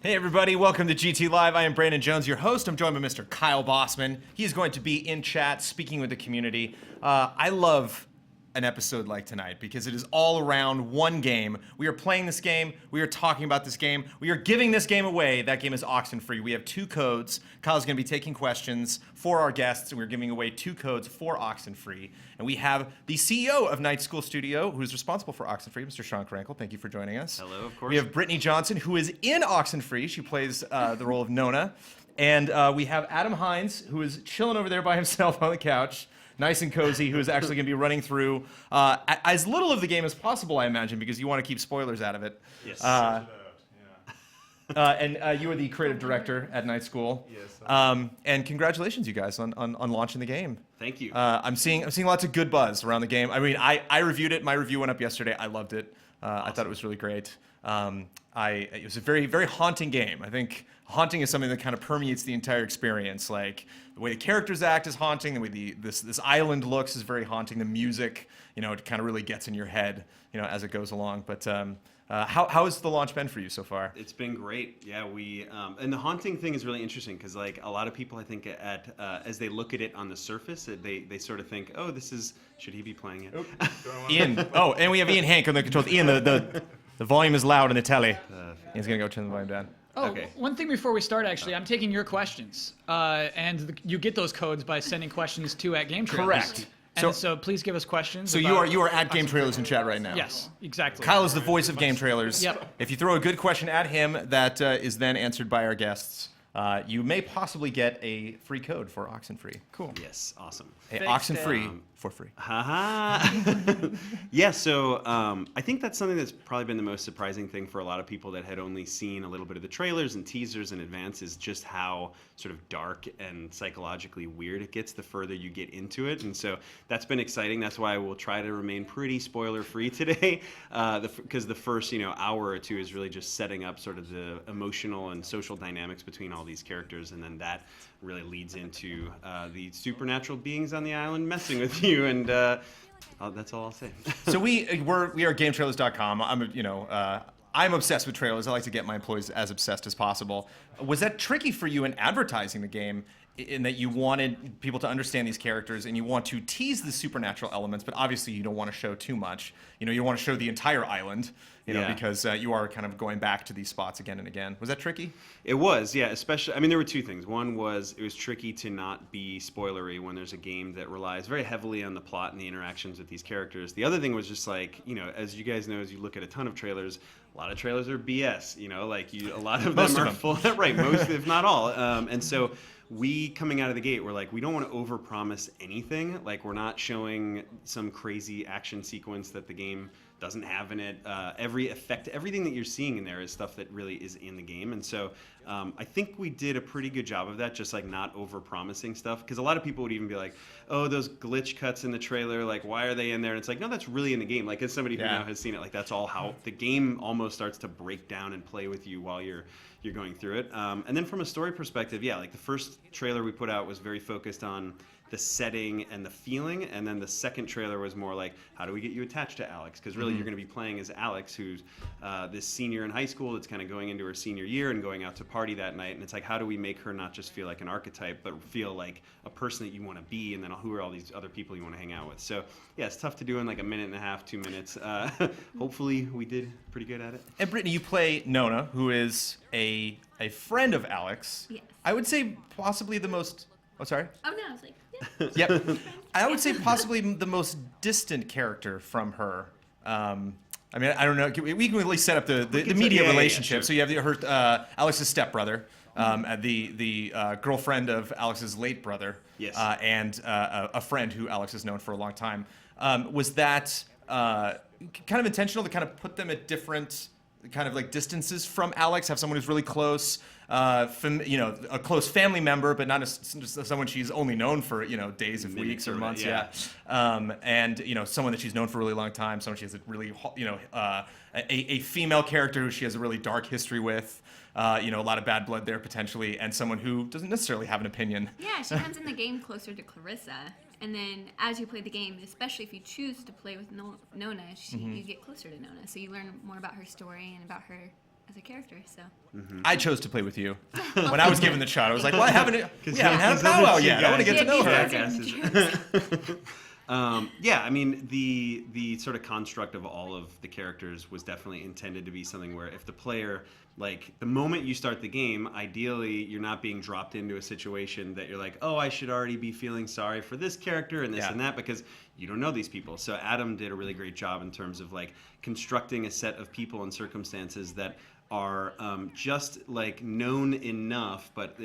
Hey everybody, welcome to GT Live. I am Brandon Jones, your host. I'm joined by Mr. Kyle Bosman. He is going to be in chat speaking with the community. I love an episode like tonight because it is all around one game. We are playing this game. We are talking about this game. We are giving this game away. That game is Oxenfree. We have 2 codes. Kyle's going to be taking questions for our guests, and we're giving away 2 codes for Oxenfree. And we have the CEO of Night School Studio, who's responsible for Oxenfree, Mr. Sean Krankle. Thank you for joining us. Hello, of course. We have Brittany Johnson, who is in Oxenfree. She plays the role of Nona. And we have Adam Hines, who is chilling over there by himself on the couch, nice and cozy, who is actually going to be running through as little of the game as possible, I imagine, because you want to keep spoilers out of it. Yes. And you are the creative director at Night School. Yes. And congratulations, you guys, on launching the game. Thank you. I'm seeing lots of good buzz around the game. I mean, I reviewed it. My review went up yesterday. I loved it. Awesome. I thought it was really great. It was a very, very haunting game. I think haunting is something that kind of permeates the entire experience. Like the way the characters act is haunting. The way this island looks is very haunting. The music, it kind of really gets in your head, as it goes along. But how has the launch been for you so far? It's been great. Yeah, and the haunting thing is really interesting because like a lot of people, I think, as they look at it on the surface, they sort of think, oh, should he be playing it? Ian. Oh, and we have Ian Hank on the controls. Ian, the volume is loud in the telly. Ian's gonna go turn the volume down. Oh, okay. One thing before we start, actually, I'm taking your questions, and you get those codes by sending questions to @GameTrailers. Correct. And so please give us questions. So you are at Game Trailers in chat right now. Yes, exactly. Kyle is the voice of Game Trailers. Yep. If you throw a good question at him, that is then answered by our guests. You may possibly get a free code for Oxenfree. Cool. Yes, awesome. Oxenfree for free. Haha. Yeah, so I think that's something that's probably been the most surprising thing for a lot of people that had only seen a little bit of the trailers and teasers in advance is just how sort of dark and psychologically weird it gets the further you get into it. And so that's been exciting. That's why I will try to remain pretty spoiler-free today because the first hour or 2 is really just setting up sort of the emotional and social dynamics between all these characters, and then that really leads into the supernatural beings on the island messing with you, and that's all I'll say. So we are GameTrailers.com. I'm obsessed with trailers. I like to get my employees as obsessed as possible. Was that tricky for you in advertising the game, in that you wanted people to understand these characters and you want to tease the supernatural elements, but obviously you don't want to show too much. You don't want to show the entire island, because you are kind of going back to these spots again and again. Was that tricky? It was, yeah, especially, there were 2 things. One was it was tricky to not be spoilery when there's a game that relies very heavily on the plot and the interactions with these characters. The other thing was just like, as you guys know, as you look at a ton of trailers, a lot of trailers are BS, a lot of them are full, right, most, if not all. And so we, coming out of the gate, we're like, we don't want to overpromise anything. Like, we're not showing some crazy action sequence that the game doesn't have in it. Everything that you're seeing in there is stuff that really is in the game. And so I think we did a pretty good job of that, just like not overpromising stuff. Because a lot of people would even be like, oh, those glitch cuts in the trailer, like, why are they in there? And it's like, no, that's really in the game. Like, as somebody who now has seen it, like, that's all how the game almost starts to break down and play with you while you're going through it. And then from a story perspective, yeah, like the first trailer we put out was very focused on the setting and the feeling, and then the second trailer was more like, how do we get you attached to Alex? Because really you're going to be playing as Alex, who's this senior in high school that's kind of going into her senior year and going out to party that night, and it's like, how do we make her not just feel like an archetype, but feel like a person that you want to be, and then who are all these other people you want to hang out with? So yeah, it's tough to do in like a minute and a half, 2 minutes. Hopefully we did pretty good at it. And Brittany, you play Nona, who is a friend of Alex. Yes. I would say possibly the most... Oh, sorry? Oh, no, I was like, Yep. I would say possibly the most distant character from her. I don't know. We can at least set up the media relationship. Yeah, sure. So you have Alex's stepbrother, the girlfriend of Alex's late brother, Yes. And a friend who Alex has known for a long time. Was that kind of intentional to kind of put them at different kind of like distances from Alex, have someone who's really close, a close family member, but not just someone she's only known for, days of weeks or months, and someone that she's known for a really long time, someone she has a really, a female character who she has a really dark history with, a lot of bad blood there potentially, and someone who doesn't necessarily have an opinion. yeah, she comes in the game closer to Clarissa. And then as you play the game, especially if you choose to play with Nona, you get closer to Nona. So you learn more about her story and about her as a character. So I chose to play with you. When I was given the shot, I was like, well, we haven't had a powwow yet. I want to get to know her. Jackasses. Yeah, I mean, the sort of construct of all of the characters was definitely intended to be something where if the player, like, the moment you start the game, ideally, you're not being dropped into a situation that you're like, oh, I should already be feeling sorry for this character and this and that, because you don't know these people. So Adam did a really great job in terms of, like, constructing a set of people and circumstances that are just like known enough, but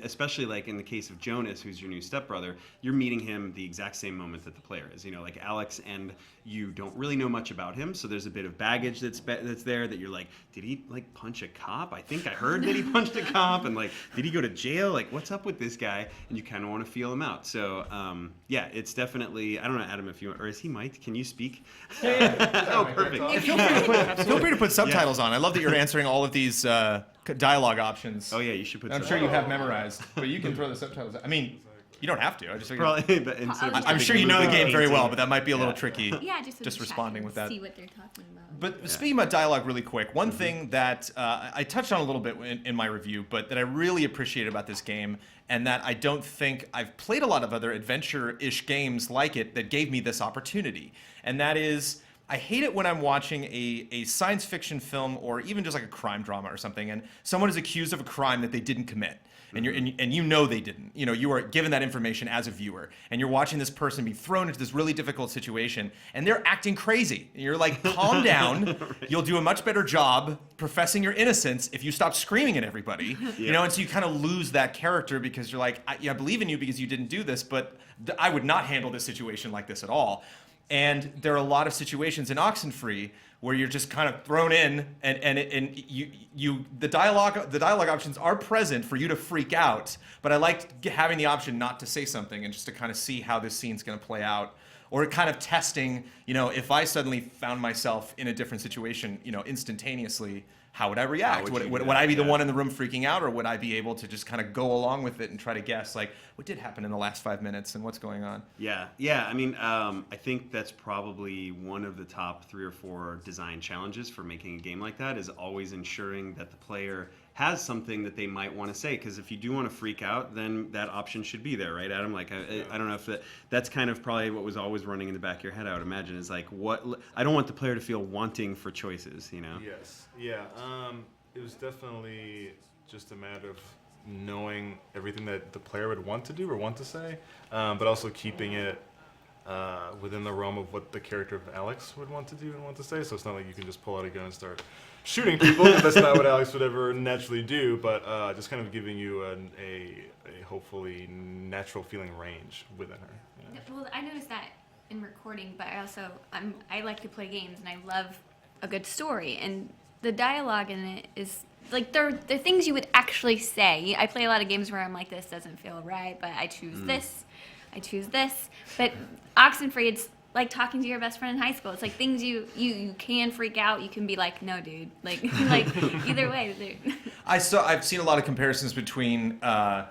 especially like in the case of Jonas, who's your new stepbrother, you're meeting him the exact same moment that the player is. You know, like Alex and you don't really know much about him, so there's a bit of baggage that's there that you're like, did he like punch a cop? I think I heard that he punched a cop, and like, did he go to jail? Like, what's up with this guy? And you kind of want to feel him out. So yeah, it's definitely. I don't know, Adam, if you or is he mic'd? Can you speak? Yeah. Oh, perfect. Feel free to put subtitles on. I love that you're answering all of these dialogue options. Oh yeah, you should put. I'm sure you have memorized, but you can throw the subtitles. I mean, you don't have to. I just figured. Probably, but instead of I'm sure you know the game very well, but that might be a little Yeah. tricky. yeah, just, Just responding with that. See what they're talking about. But speaking about dialogue really quick, one thing that I touched on a little bit in my review, but that I really appreciate about this game, and that I don't think I've played a lot of other adventure-ish games like it that gave me this opportunity, and that is, I hate it when I'm watching a science fiction film or even just like a crime drama or something, and someone is accused of a crime that they didn't commit. And you know they didn't. You know, you are given that information as a viewer, and you're watching this person be thrown into this really difficult situation, and they're acting crazy. And you're like, calm down. You'll do a much better job professing your innocence if you stop screaming at everybody. You know, and so you kind of lose that character because you're like, I believe in you because you didn't do this, but I would not handle this situation like this at all. And there are a lot of situations in Oxenfree where you're just kind of thrown in, and the dialogue options are present for you to freak out. But I liked having the option not to say something and just to kind of see how this scene's going to play out, or kind of testing. You know, if I suddenly found myself in a different situation, you know, instantaneously, how would I react? Would I be the one in the room freaking out, or would I be able to just kind of go along with it and try to guess, like, what did happen in the last 5 minutes and what's going on? Yeah. I mean, I think that's probably one of the top 3 or 4 design challenges for making a game like that, is always ensuring that the player has something that they might want to say. Because if you do want to freak out, then that option should be there, right, Adam? Like, I don't know if that's kind of probably what was always running in the back of your head, I would imagine, is like, I don't want the player to feel wanting for choices, you know? Yes. Yeah. It was definitely just a matter of knowing everything that the player would want to do or want to say, but also keeping it within the realm of what the character of Alex would want to do and want to say. So it's not like you can just pull out a gun and start shooting people. That's not what Alex would ever naturally do, but just kind of giving you a hopefully natural feeling range within her. You know? Well, I noticed that in recording, but I like to play games and I love a good story, and the dialogue in it is like they're things you would actually say. I play a lot of games where I'm like, this doesn't feel right, but I choose this. But Oxenfree, it's like talking to your best friend in high school. It's like things you can freak out. You can be like, no, dude. Like either way. I've seen a lot of comparisons between the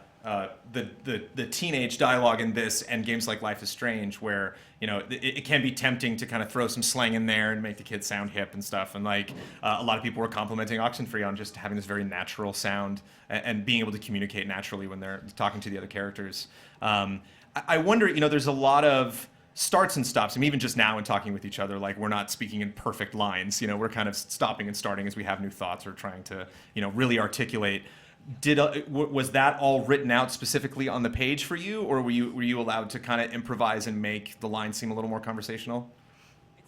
teenage dialogue in this and games like Life is Strange, where, you know, it can be tempting to kind of throw some slang in there and make the kids sound hip and stuff. And like a lot of people were complimenting Oxenfree on just having this very natural sound and being able to communicate naturally when they're talking to the other characters. I wonder, you know, there's a lot of starts and stops. I mean, even just now in talking with each other, like, we're not speaking in perfect lines. You know, we're kind of stopping and starting as we have new thoughts or trying to, you know, really articulate. Was that all written out specifically on the page for you, or were you allowed to kind of improvise and make the lines seem a little more conversational?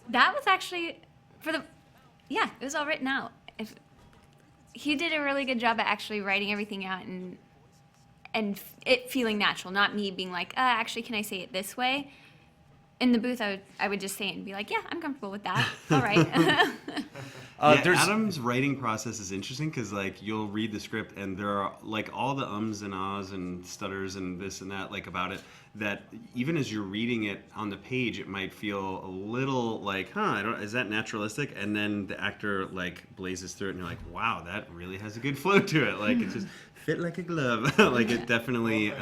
That was actually it was all written out. He did a really good job at actually writing everything out and it feeling natural, not me being like, actually, can I say it this way? In the booth, I would just say it and be like, yeah, I'm comfortable with that. All right. Adam's writing process is interesting because, like, you'll read the script and there are, like, all the ums and ahs and stutters and this and that, like, about it, that even as you're reading it on the page, it might feel a little like, is that naturalistic? And then the actor, like, blazes through it and you're like, wow, that really has a good flow to it. Like, it just fit like a glove. Like, it definitely,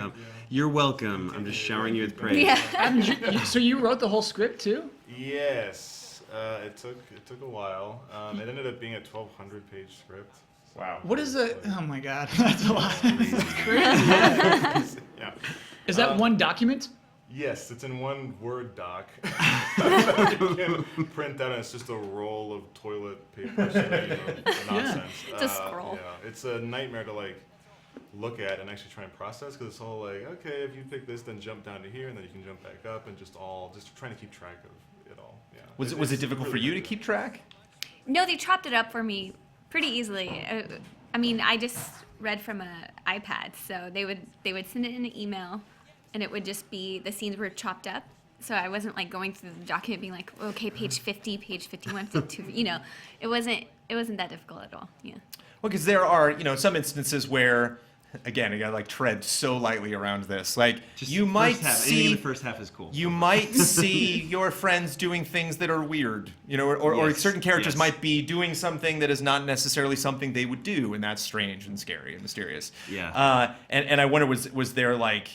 you're welcome. I'm just showering you with praise. Yeah. So you wrote the whole script too? Yes. It took a while. It ended up being a 1,200-page script. Wow. What is it? Oh my god, that's a lot. That's crazy. Yeah. Is that one document? Yes, it's in one Word doc. You can print out, and it's just a roll of toilet paper. So, nonsense. It's a scroll. Yeah, it's a nightmare to look at and actually try and process, because it's all like, okay, if you pick this, then jump down to here, and then you can jump back up, and just trying to keep track of it all. Yeah. Was it It's difficult for really you to good. keep track? No, they chopped it up for me pretty easily. I mean, I just read from an iPad, so they would send it in an email, and it would just be the scenes were chopped up. So I wasn't like going through the document being like, okay, page 50, page 51, 52. It wasn't that difficult at all. Yeah. Well, because there are, some instances where, again, you gotta like tread so lightly around this. Like Just you might first half. Anything in see, the first half is cool. you might see your friends doing things that are weird, or Yes, certain characters yes. might be doing something that is not necessarily something they would do, and that's strange and scary and mysterious. Yeah. And I wonder, was there like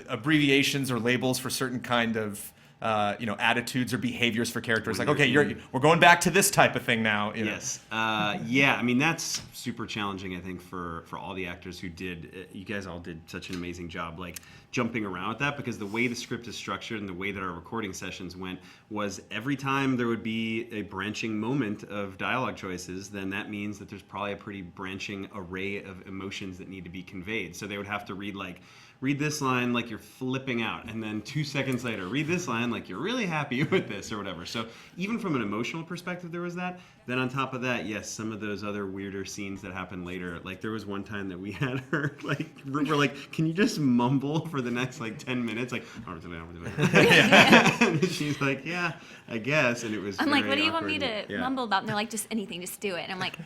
abbreviations or labels for certain kind of attitudes or behaviors for characters? Like, okay, we're going back to this type of thing now. Yes. Yeah. I mean, that's super challenging, I think, for all the actors who did. You guys all did such an amazing job, like jumping around with that, because the way the script is structured and the way that our recording sessions went was every time there would be a branching moment of dialogue choices, then that means that there's probably a pretty branching array of emotions that need to be conveyed. So they would have to read this line like you're flipping out, and then 2 seconds later, read this line like you're really happy with this or whatever. So even from an emotional perspective, there was that. Then on top of that, yes, some of those other weirder scenes that happened later. Like there was one time that we had her we're like, can you just mumble for the next 10 minutes? Like, and she's like, yeah, I guess. And it was. I'm like, very what do you want me awkward. to Yeah. mumble about? And they're like, just anything, just do it. And I'm like,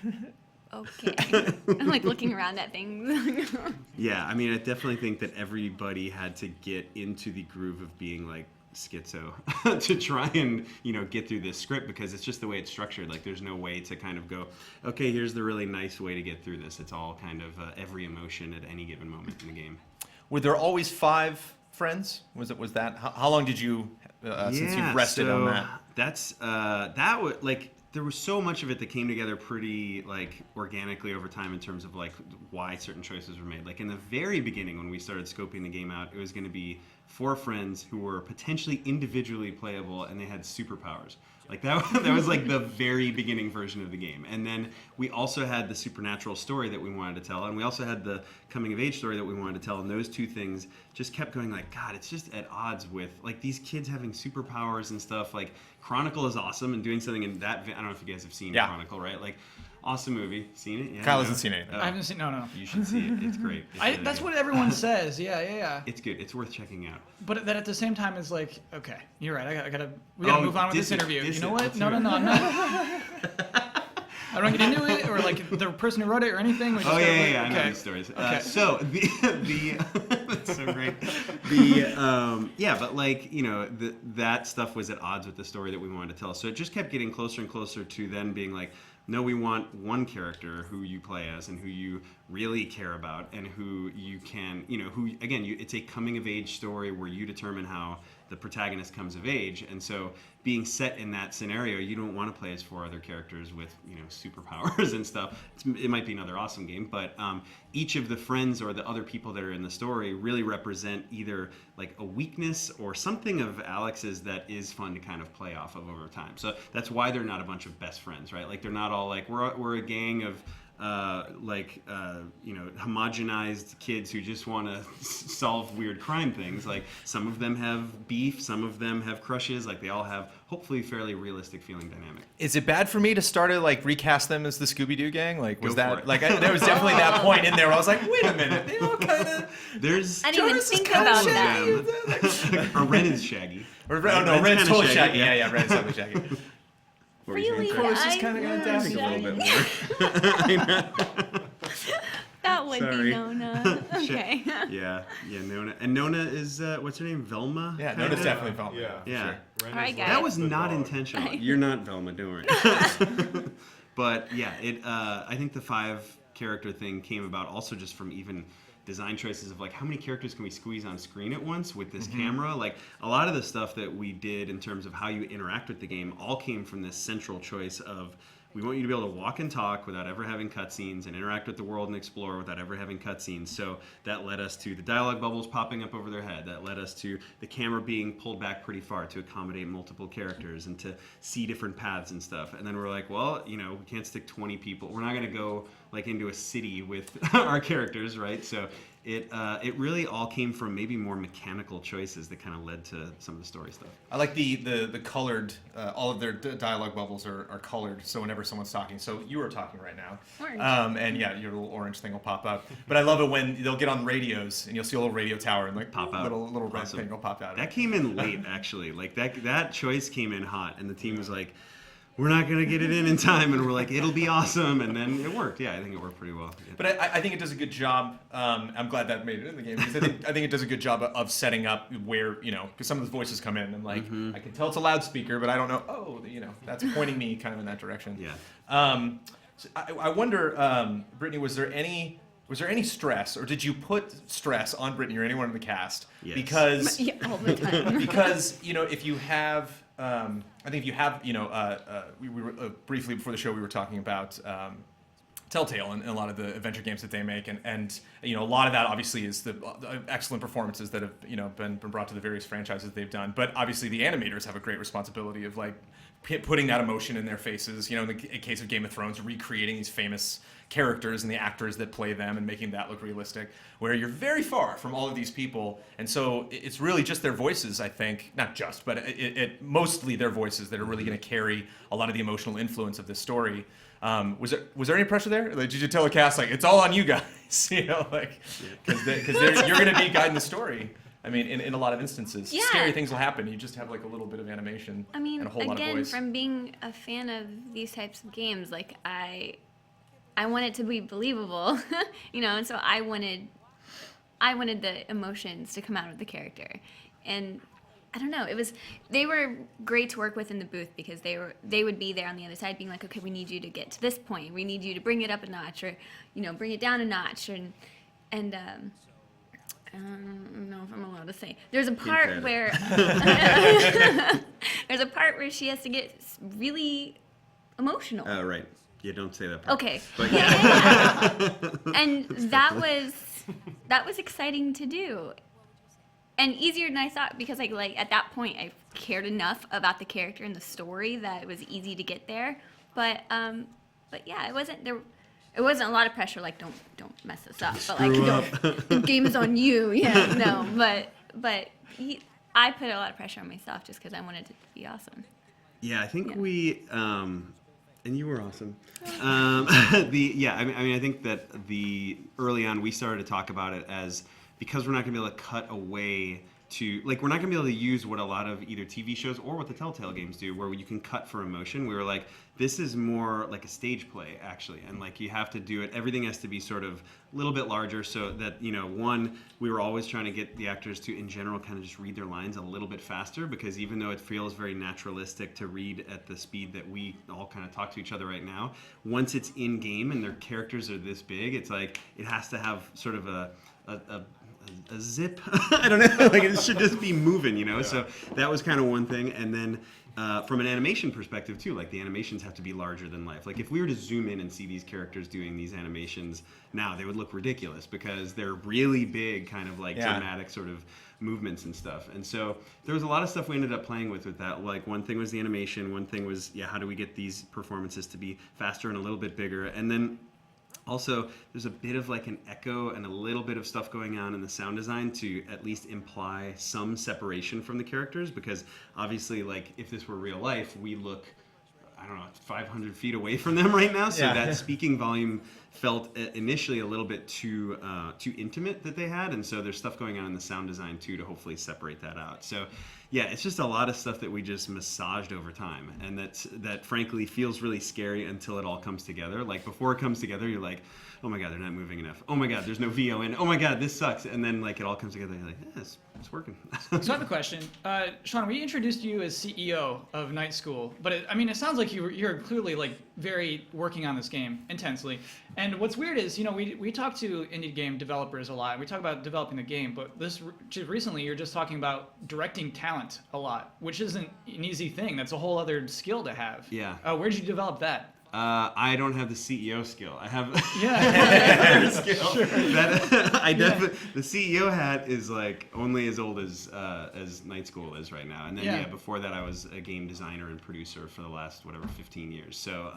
okay. I'm like looking around at things. Yeah, I mean, I definitely think that everybody had to get into the groove of being like schizo to try and get through this script, because it's just the way it's structured. Like there's no way to kind of go, okay, here's the really nice way to get through this. It's all kind of every emotion at any given moment in the game. Were there always 5 friends? Was that how long did you since you've rested on that? That's that was like. There was so much of it that came together pretty organically over time in terms of why certain choices were made. Like in the very beginning when we started scoping the game out, it was going to be 4 friends who were potentially individually playable and they had superpowers. Like that was like the very beginning version of the game. And then we also had the supernatural story that we wanted to tell, and we also had the coming of age story that we wanted to tell, and those two things just kept going like, God, it's just at odds with these kids having superpowers and stuff. Like Chronicle is awesome and doing something in that I don't know if you guys have seen Chronicle, right? Like awesome movie. Seen it? Yeah. Kyle hasn't seen it. I haven't seen. No. You should see it. It's great. It's really That's good. what everyone says. Yeah. It's good. It's worth checking out. But that at the same time is like, okay, you're right. We gotta move on with this interview. You know what? Let's No, do it. I'm not. I don't get into it, or the person who wrote it, or anything. We just Oh gotta yeah, I know okay. these stories. Okay. So the that's so great. But that stuff was at odds with the story that we wanted to tell. So it just kept getting closer and closer to then being like, no, we want one character who you play as and who you really care about and who you can, it's a coming of age story where you determine how the protagonist comes of age. And so being set in that scenario, you don't want to play as 4 other characters with, superpowers and stuff. It might be another awesome game, but each of the friends or the other people that are in the story really represent either like a weakness or something of Alex's that is fun to kind of play off of over time. So that's why they're not a bunch of best friends, right? Like they're not all like, we're a gang of homogenized kids who just want to solve weird crime things. Like some of them have beef, some of them have crushes. Like they all have hopefully fairly realistic feeling dynamic. Is it bad for me to start to recast them as the Scooby-Doo gang? Like was Go for that it. there was definitely that point in there where I was like, wait a minute, they all kind of. There's I didn't even think about that. or Ren is Shaggy. Or, Right? no, Ren's Ren's kinda totally Shaggy, Shaggy. Yeah, Ren's totally Shaggy. What were you saying? Really? Course, just kinda got down I think a little bit more. That would Sorry. be Nona. Okay. Yeah, Nona. And Nona is, what's her name? Velma? Yeah, kinda? Nona's definitely Velma. Yeah. Yeah. Ren All is right, like guys. That was the not dog. intentional. You're not Velma, don't worry. But yeah, I think the 5 character thing came about also just from even design choices of like how many characters can we squeeze on screen at once with this camera. Like a lot of the stuff that we did in terms of how you interact with the game all came from this central choice of we want you to be able to walk and talk without ever having cutscenes and interact with the world and explore without ever having cutscenes. So that led us to the dialogue bubbles popping up over their head. That led us to the camera being pulled back pretty far to accommodate multiple characters and to see different paths and stuff. And then we're like, well, you know, we can't stick 20 people. We're not going to go like into a city with our characters, right? So it really all came from maybe more mechanical choices that kind of led to some of the story stuff. I like the colored, all of their dialogue bubbles are colored, so whenever someone's talking, so you are talking right now. Orange. And yeah, your little orange thing will pop up. But I love it when they'll get on radios and you'll see a little radio tower and like Pop out. little red Awesome. thing will pop out. That came in late, actually. Like that choice came in hot, and the team was like, "We're not gonna get it in time," and we're like, "It'll be awesome," and then it worked. Yeah, I think it worked pretty well. Yeah. But I think it does a good job. I'm glad that made it in the game because I think it does a good job of setting up where, you know, because some of the voices come in and like I can tell it's a loudspeaker, but I don't know. Oh, you know, that's pointing me kind of in that direction. Yeah. So I wonder, Brittany, was there any stress, or did you put stress on Brittany or anyone in the cast? Yes. Because Yeah, all the time. because you know if you have I think if you have you know we were briefly before the show we were talking about Telltale and a lot of the adventure games that they make and you know a lot of that obviously is the excellent performances that have you know been brought to the various franchises they've done, but obviously the animators have a great responsibility of like putting that emotion in their faces, you know, in the case of Game of Thrones, recreating these famous characters and the actors that play them and making that look realistic, where you're very far from all of these people. And so it's really just their voices, I think, not just, but it mostly their voices that are really going to carry a lot of the emotional influence of this story. Was there any pressure there? Like, did you tell the cast, like, it's all on you guys, you know, like, because you're going to be guiding the story. I mean, in a lot of instances, Yeah. scary things will happen. You just have like a little bit of animation I mean, and a whole lot of again, voice. from being a fan of these types of games, like I want it to be believable, you know, and so I wanted the emotions to come out of the character, and I don't know, they were great to work with in the booth because they would be there on the other side being like, okay, we need you to get to this point, we need you to bring it up a notch, or you know, bring it down a notch, and I don't know if I'm allowed to say. There's a part where she has to get really emotional. Oh, right. Yeah, don't say that part. Okay. But Yeah. And that was exciting to do. And easier than I thought because like at that point I cared enough about the character and the story that it was easy to get there. But yeah, it wasn't a lot of pressure like don't mess this up. But like the game is on you. Yeah, no. But I put a lot of pressure on myself just because I wanted it to be awesome. Yeah, I think we, and you were awesome. I think that early on we started to talk about it as, because we're not going to be able to cut away to, like, we're not going to be able to use what a lot of either TV shows or what the Telltale games do, where you can cut for emotion. We were like, this is more like a stage play, actually. And, like, you have to do it, everything has to be sort of a little bit larger so that, you know, one, we were always trying to get the actors to, in general, kind of just read their lines a little bit faster, because even though it feels very naturalistic to read at the speed that we all kind of talk to each other right now, once it's in-game and their characters are this big, it's like, it has to have sort of a zip. I don't know. Like, it should just be moving, you know? Yeah. So that was kind of one thing. And then from an animation perspective, too, like, the animations have to be larger than life. Like, if we were to zoom in and see these characters doing these animations now, they would look ridiculous because they're really big, kind of like dramatic sort of movements and stuff. And so there was a lot of stuff we ended up playing with that. Like, one thing was the animation. One thing was, how do we get these performances to be faster and a little bit bigger? And then also, there's a bit of like an echo and a little bit of stuff going on in the sound design to at least imply some separation from the characters, because obviously, like, if this were real life, we look, I don't know, 500 feet away from them right now, so that speaking volume felt initially a little bit too intimate that they had, and so there's stuff going on in the sound design too to hopefully separate that out. So yeah, it's just a lot of stuff that we just massaged over time, and that frankly feels really scary until it all comes together. Like, before it comes together, you're like, oh my god, they're not moving enough. Oh my god, there's no VO in. Oh my god, this sucks. And then, like, it all comes together and you're like, yeah, it's working. So I have a question. Sean, we introduced you as CEO of Night School, but it sounds like you're clearly, like, very working on this game intensely. And what's weird is, we talk to indie game developers a lot. We talk about developing the game, but just recently you're just talking about directing talent a lot, which isn't an easy thing. That's a whole other skill to have. Yeah. Where did you develop that? I don't have the CEO skill. I have Yeah. skill. Sure. The CEO hat is like only as old as Night School is right now. And then before that I was a game designer and producer for the last 15 years. So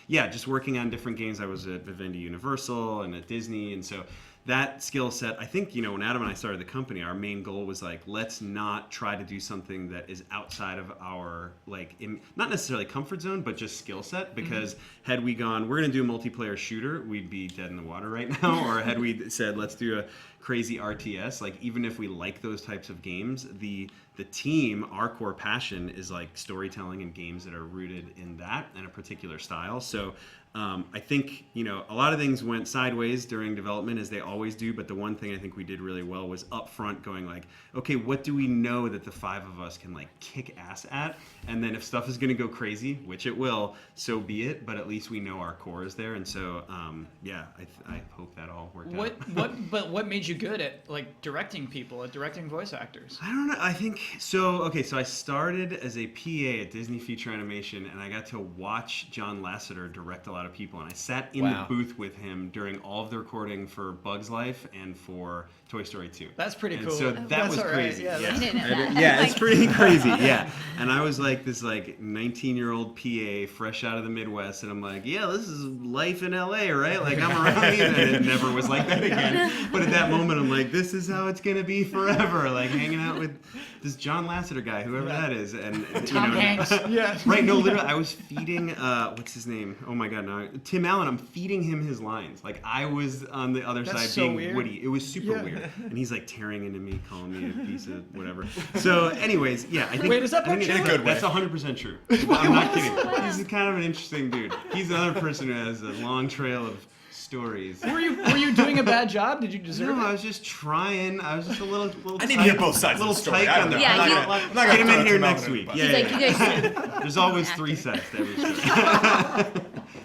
just working on different games. I was at Vivendi Universal and at Disney, and so that skill set, I think, when Adam and I started the company, our main goal was like, let's not try to do something that is outside of our, not necessarily comfort zone, but just skill set. Because had we gone, we're going to do a multiplayer shooter, we'd be dead in the water right now. Or had we said, let's do a crazy RTS, even if we like those types of games, the team, our core passion is like storytelling and games that are rooted in that and a particular style. So I think, a lot of things went sideways during development, as they always do, but the one thing I think we did really well was upfront going okay, what do we know that the 5 of us can kick ass at? And then if stuff is going to go crazy, which it will, so be it, but at least we know our core is there. And so, I hope that all worked out. But what made you good at directing people, at directing voice actors? I don't know. I think so. Okay, so I started as a PA at Disney Feature Animation, and I got to watch John Lasseter direct a lot of people, and I sat in the booth with him during all of the recording for Bugs Life and for Toy Story 2. That's pretty cool. So that was crazy. Right. Yeah, I didn't know that. Yeah, it's pretty crazy. Yeah, and I was this 19-year-old PA fresh out of the Midwest, and I'm like, yeah, this is life in LA, right? I'm around these, and it never was like that again. But at that moment, I'm like, this is how it's gonna be forever. Hanging out with this John Lasseter guy, whoever that is, and Tom Hanks. Yeah. Right. No, literally, I was feeding what's his name? Oh my God, no, Tim Allen. I'm feeding him his lines. I was on the other side so being weird. Woody. It was super weird, and he's tearing into me, calling me a piece of whatever. So, anyways, I think. Wait, is that I think true? it's good. That's 100% true. I'm not kidding. He's kind of an interesting dude. He's another person who has a long trail of stories. Were you doing a bad job? Did you deserve it? No, I was just trying. I was just a little I need to hear both sides of the story. I don't know. Yeah, I'm not Get him gonna in here throw next Tim week. Allen Yeah, under the You yeah. guys There's always acting. 3 sets to every story.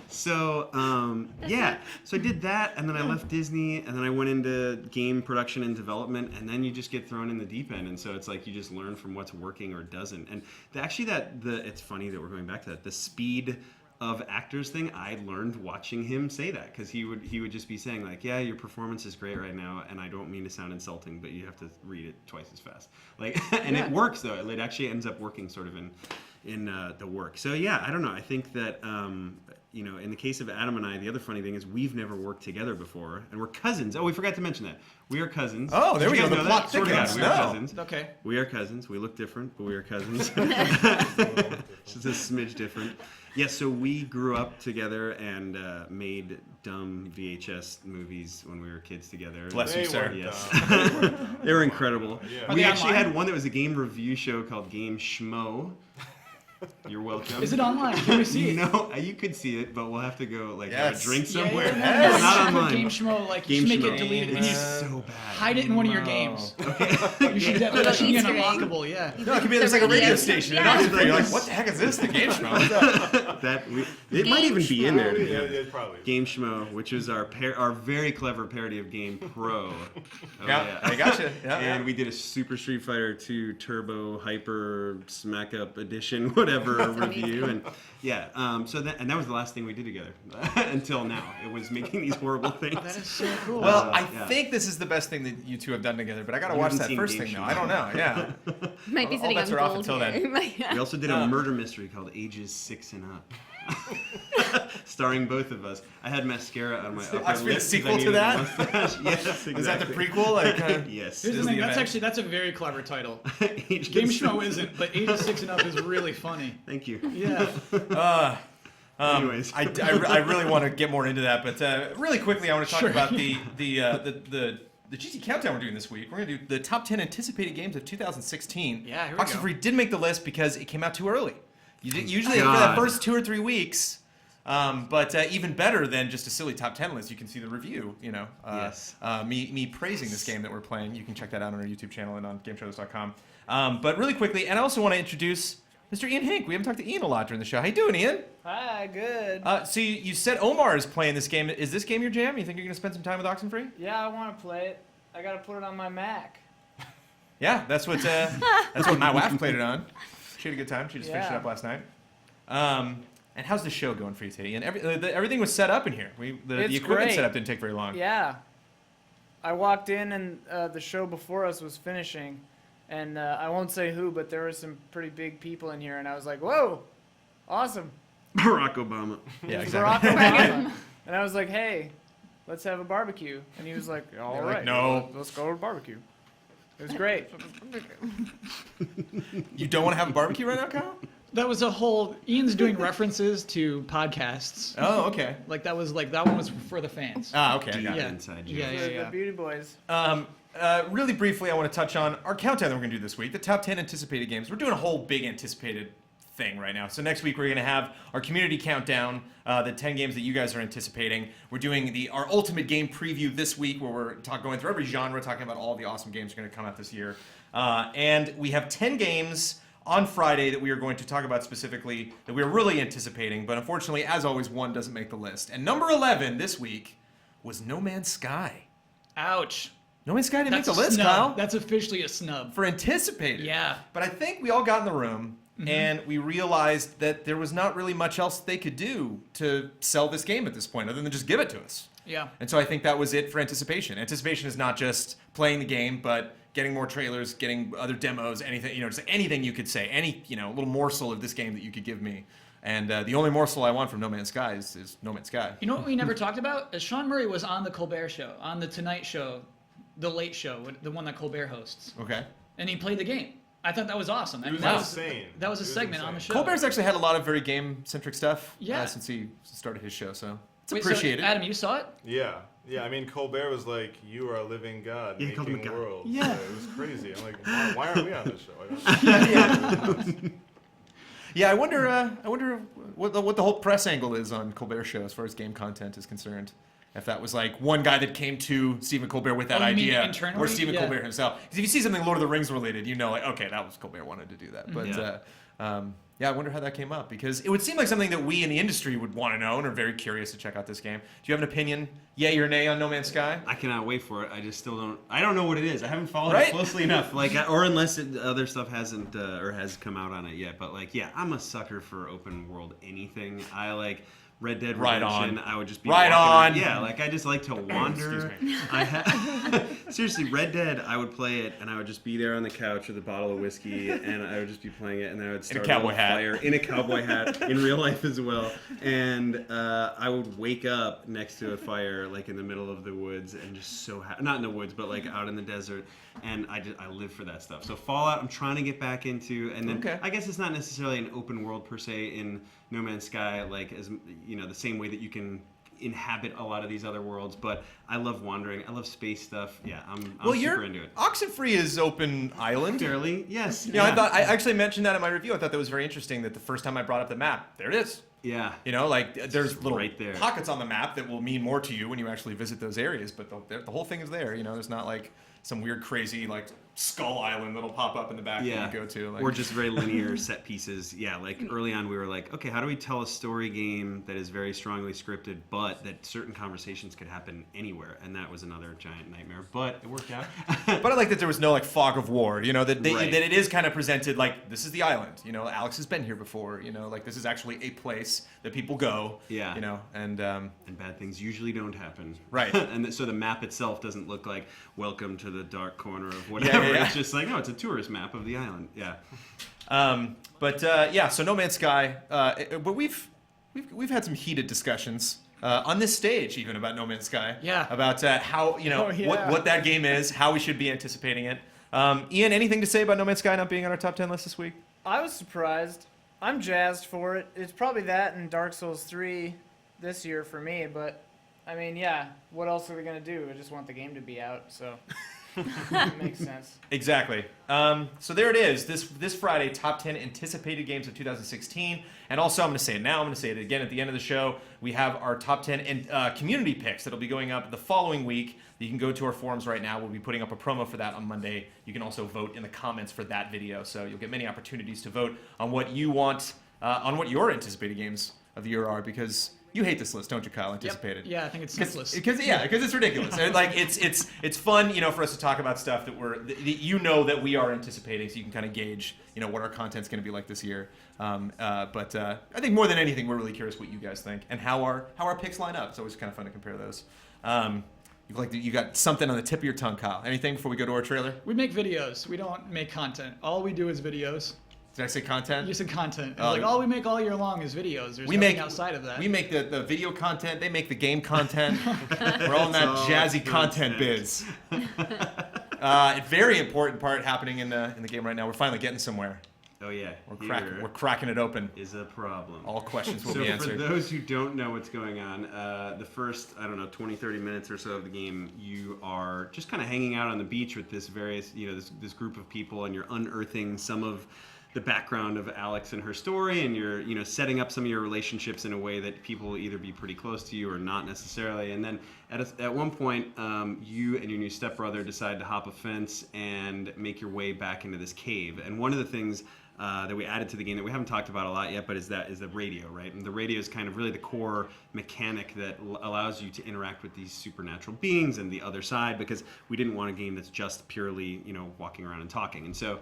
So, so I did that, and then I left Disney, and then I went into game production and development, and then you just get thrown in the deep end, and so it's you just learn from what's working or doesn't. And it's funny that we're going back to that. The speed of actors thing, I learned watching him say that, because he would just be saying yeah, your performance is great right now, and I don't mean to sound insulting, but you have to read it twice as fast. And it works though. It actually ends up working sort of in the work. So I don't know. I think that in the case of Adam and I, the other funny thing is we've never worked together before, and we're cousins. Oh, we forgot to mention that. We are cousins. Oh, there Did we you go. guys The know plot that? Swear to God, thickens. we are No. cousins. Okay. We are cousins. We look different, but we are cousins. Just a smidge different. Yeah, so we grew up together and made dumb VHS movies when we were kids together. Bless you, sir. Yes. They weren't They were incredible. Yeah. Are We they actually online? had one that was a game review show called Game Schmo. You're welcome. Is it online? Can we see it? No, you could see it, but we'll have to go have a Yes. drink Yeah, somewhere. yeah, Yes. no, It's not you should put online. Game Schmo, Game you should make Schmo. it deleted. And It's you so bad. hide it in one of your games. You should definitely that should be Easter egg. unlockable. Yeah. No, it could be there's a radio station. Yeah. You're like, what the heck is this? The game show? What's up? It might even be in there. to be Yeah, honest. probably. Game Schmo, which is our very clever parody of Game Pro. Oh, Yeah, I gotcha. Yeah, And yeah. we did a Super Street Fighter 2 Turbo Hyper Smack Up Edition, whatever review, and that was the last thing we did together until now. It was making these horrible things. That is so cool. Well, I yeah. think this is the best thing that you two have done together, but I gotta You watch haven't that seen first Game thing Show. though. I don't know. Yeah. Might be All sitting bets on are off gold until then. here. We also did a murder mystery called Ages 6 and Up. Starring both of us. I had mascara on my upper lip. Oxenfree, the 'cause I sequel to needed a that? mustache. Yes, exactly. Is that the prequel? Yes. Here's the Disney thing. That's event. that's a very clever title. Age Game Six. Schmo isn't, but 86 and up is really funny. Thank you. Yeah. Anyways. I really want to get more into that, but really quickly, I want to talk Sure. about the GT countdown we're doing this week. We're gonna do the top 10 anticipated games of 2016. Yeah, here we go. Oxenfree did make the list because it came out too early. Usually for God. the first 2 or 3 weeks. But even better than just a silly top 10 list, you can see the review. Yes. Me praising this game that we're playing. You can check that out on our YouTube channel and on GameShows.com. But really quickly, and I also want to introduce Mr. Ian Hink. We haven't talked to Ian a lot during the show. How you doing, Ian? Hi, good. So you said Omar is playing this game. Is this game your jam? You think you're going to spend some time with Oxenfree? Yeah, I want to play it. I gotta put it on my Mac. Yeah, that's what my wife played it on. She had a good time. She just finished it up last night. And how's the show going for you today? And everything was set up in here. The equipment great. setup didn't take very long. Yeah. I walked in and the show before us was finishing, and I won't say who, but there were some pretty big people in here, and I was like, "Whoa, awesome!" Barack Obama. Yeah, Barack exactly. Obama. And I was like, "Hey, let's have a barbecue," and he was like, "All They're right, like, "No." let's go to barbecue." It was great. You don't want to have a barbecue right now, Kyle? That was a whole. Ian's doing references to podcasts. Oh, okay. That one was for the fans. Ah, okay. I Deep got it. Yeah. inside you. Yeah. The Beauty Boys. Really briefly, I want to touch on our countdown that we're going to do this week, the top 10 anticipated games. We're doing a whole big anticipated thing right now. So next week, we're going to have our community countdown, the 10 games that you guys are anticipating. We're doing our ultimate game preview this week, where we're going through every genre, talking about all the awesome games that are going to come out this year. And we have 10 games on Friday that we are going to talk about specifically that we're really anticipating. But unfortunately, as always, one doesn't make the list. And number 11 this week was No Man's Sky. Ouch. No Man's Sky didn't make That's the a list, snub. Kyle. That's officially a snub. For anticipated. Yeah. But I think we all got in the room and we realized that there was not really much else they could do to sell this game at this point other than just give it to us. Yeah. And so I think that was it for anticipation. Anticipation is not just playing the game, but getting more trailers, getting other demos, anything, just anything you could say, any, little morsel of this game that you could give me. And the only morsel I want from No Man's Sky is No Man's Sky. You know what we never talked about? Is Sean Murray was on the Colbert Show, on the Tonight Show, the Late Show, the one that Colbert hosts, Okay. and he played the game. I thought that was awesome. I mean, was that insane. that was a It was segment on the insane. show. Colbert's actually had a lot of very game-centric stuff Yeah. since he started his show, so it's Wait, appreciated. So, Adam, you saw it? Yeah. Yeah, I mean, Colbert was like, "You are a living god, Yeah, he called him making a god. worlds." Yeah. It was crazy. I'm like, why aren't we on this show? I don't know. Yeah, I wonder what the whole press angle is on Colbert's show as far as game content is concerned. If that was like one guy that came to Stephen Colbert with that Oh, you mean idea, internally? or Stephen Yeah. Colbert himself. Because if you see something Lord of the Rings related, like, okay, that was Colbert wanted to do that. But yeah, I wonder how that came up, because it would seem like something that we in the industry would want to know and are very curious to check out this game. Do you have an opinion, yay or nay, on No Man's Sky? I cannot wait for it. I just still don't. I don't know what it is. I haven't followed Right? it closely enough. Or unless other stuff hasn't or has come out on it yet. But yeah, I'm a sucker for open world anything. I like Red Dead Right Redemption. on. I would just be Right walking on. around. Yeah, I just like to wander. Excuse me. Seriously, Red Dead. I would play it, and I would just be there on the couch with a bottle of whiskey, and I would just be playing it, and then I would start cowboy a hat. fire in a cowboy hat in real life as well, and I would wake up next to a fire like in the middle of the woods, and just so not in the woods, but like out in the desert, and I live for that stuff. So Fallout, I'm trying to get back into, and then Okay. I guess it's not necessarily an open world per se in No Man's Sky, like as the same way that you can inhabit a lot of these other worlds, but I love wandering. I love space stuff. Yeah, I'm super into it. Oxenfree is open island. Fairly, yes. I thought I actually mentioned that in my review. I thought that was very interesting that the first time I brought up the map, there it is. Yeah. There's little right there. pockets on the map that will mean more to you when you actually visit those areas, but the whole thing is there. There's not like some weird, crazy skull island that'll pop up in the back that you go to. Or just very linear set pieces. Yeah, early on we were like, okay, how do we tell a story game that is very strongly scripted, but that certain conversations could happen anywhere? And that was another giant nightmare, but it worked out. But I like that there was no fog of war. That Right. that it is kind of presented like this is the island. Alex has been here before. This is actually a place that people go. Yeah. And And bad things usually don't happen. Right. And so the map itself doesn't look like welcome to the dark corner of whatever. yeah. It's just like, no, it's a tourist map of the island. Yeah. So No Man's Sky. But we've had some heated discussions on this stage, even about No Man's Sky. Yeah. About how what that game is, how we should be anticipating it. Ian, anything to say about No Man's Sky not being on our top 10 list this week? I was surprised. I'm jazzed for it. It's probably that and Dark Souls 3 this year for me, but I mean, yeah, what else are they going to do? I just want the game to be out, so. Makes sense. Exactly. So there it is. This Friday, top 10 anticipated games of 2016. And also, I'm going to say it now. I'm going to say it again at the end of the show. We have our top 10 community picks that'll be going up the following week. You can go to our forums right now. We'll be putting up a promo for that on Monday. You can also vote in the comments for that video. So you'll get many opportunities to vote on what you want, on what your anticipated games of the year are, because you hate this list, don't you, Kyle? Anticipated. Yeah, I think it's senseless. Because it's ridiculous. And like it's fun, for us to talk about stuff that that we are anticipating, so you can kind of gauge, what our content's going to be like this year. But I think more than anything, we're really curious what you guys think and how our picks line up. It's always kind of fun to compare those. You got something on the tip of your tongue, Kyle. Anything before we go to our trailer? We make videos. We don't make content. All we do is videos. Did I say content? You said content. All we make all year long is videos. There's nothing outside of that. We make the video content. They make the game content. We're all in that jazzy content biz. Very important part happening in the game right now. We're finally getting somewhere. Oh yeah, We're cracking it open. Is a problem. All questions will So be answered. for those who don't know what's going on, the first 20, 30 minutes or so of the game, you are just kind of hanging out on the beach with this this group of people, and you're unearthing some of the background of Alex and her story, and you're setting up some of your relationships in a way that people will either be pretty close to you or not necessarily. And then at one point, you and your new stepbrother decide to hop a fence and make your way back into this cave. And one of the things that we added to the game that we haven't talked about a lot yet, but is the radio, right? And the radio is kind of really the core mechanic that allows you to interact with these supernatural beings and the other side, because we didn't want a game that's just purely, walking around and talking. And so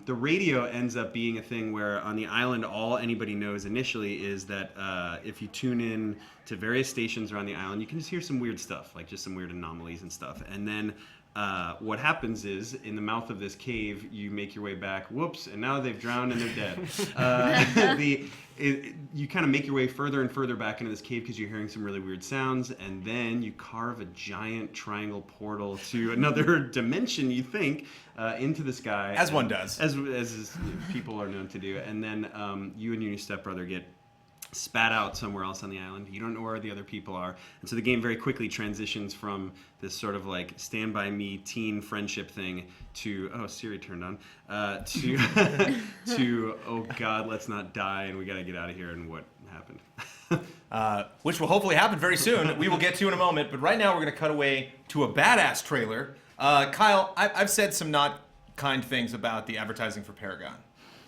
the radio ends up being a thing where on the island, all anybody knows initially is that if you tune in to various stations around the island, you can just hear some weird stuff, like just some weird anomalies and stuff. And then what happens is, in the mouth of this cave, you make your way back. Whoops! And now they've drowned and they're dead. You kind of make your way further and further back into this cave because you're hearing some really weird sounds, and then you carve a giant triangle portal to another dimension. You think into the sky, as one does, as people are known to do. And then you and your new stepbrother get spat out somewhere else on the island. You don't know where the other people are. And so the game very quickly transitions from this sort of like Stand By Me teen friendship thing to, oh, Siri turned on, to oh God, let's not die and we got to get out of here, and what happened. Which will hopefully happen very soon. We will get to in a moment. But right now we're going to cut away to a badass trailer. Kyle, I've said some not kind things about the advertising for Paragon.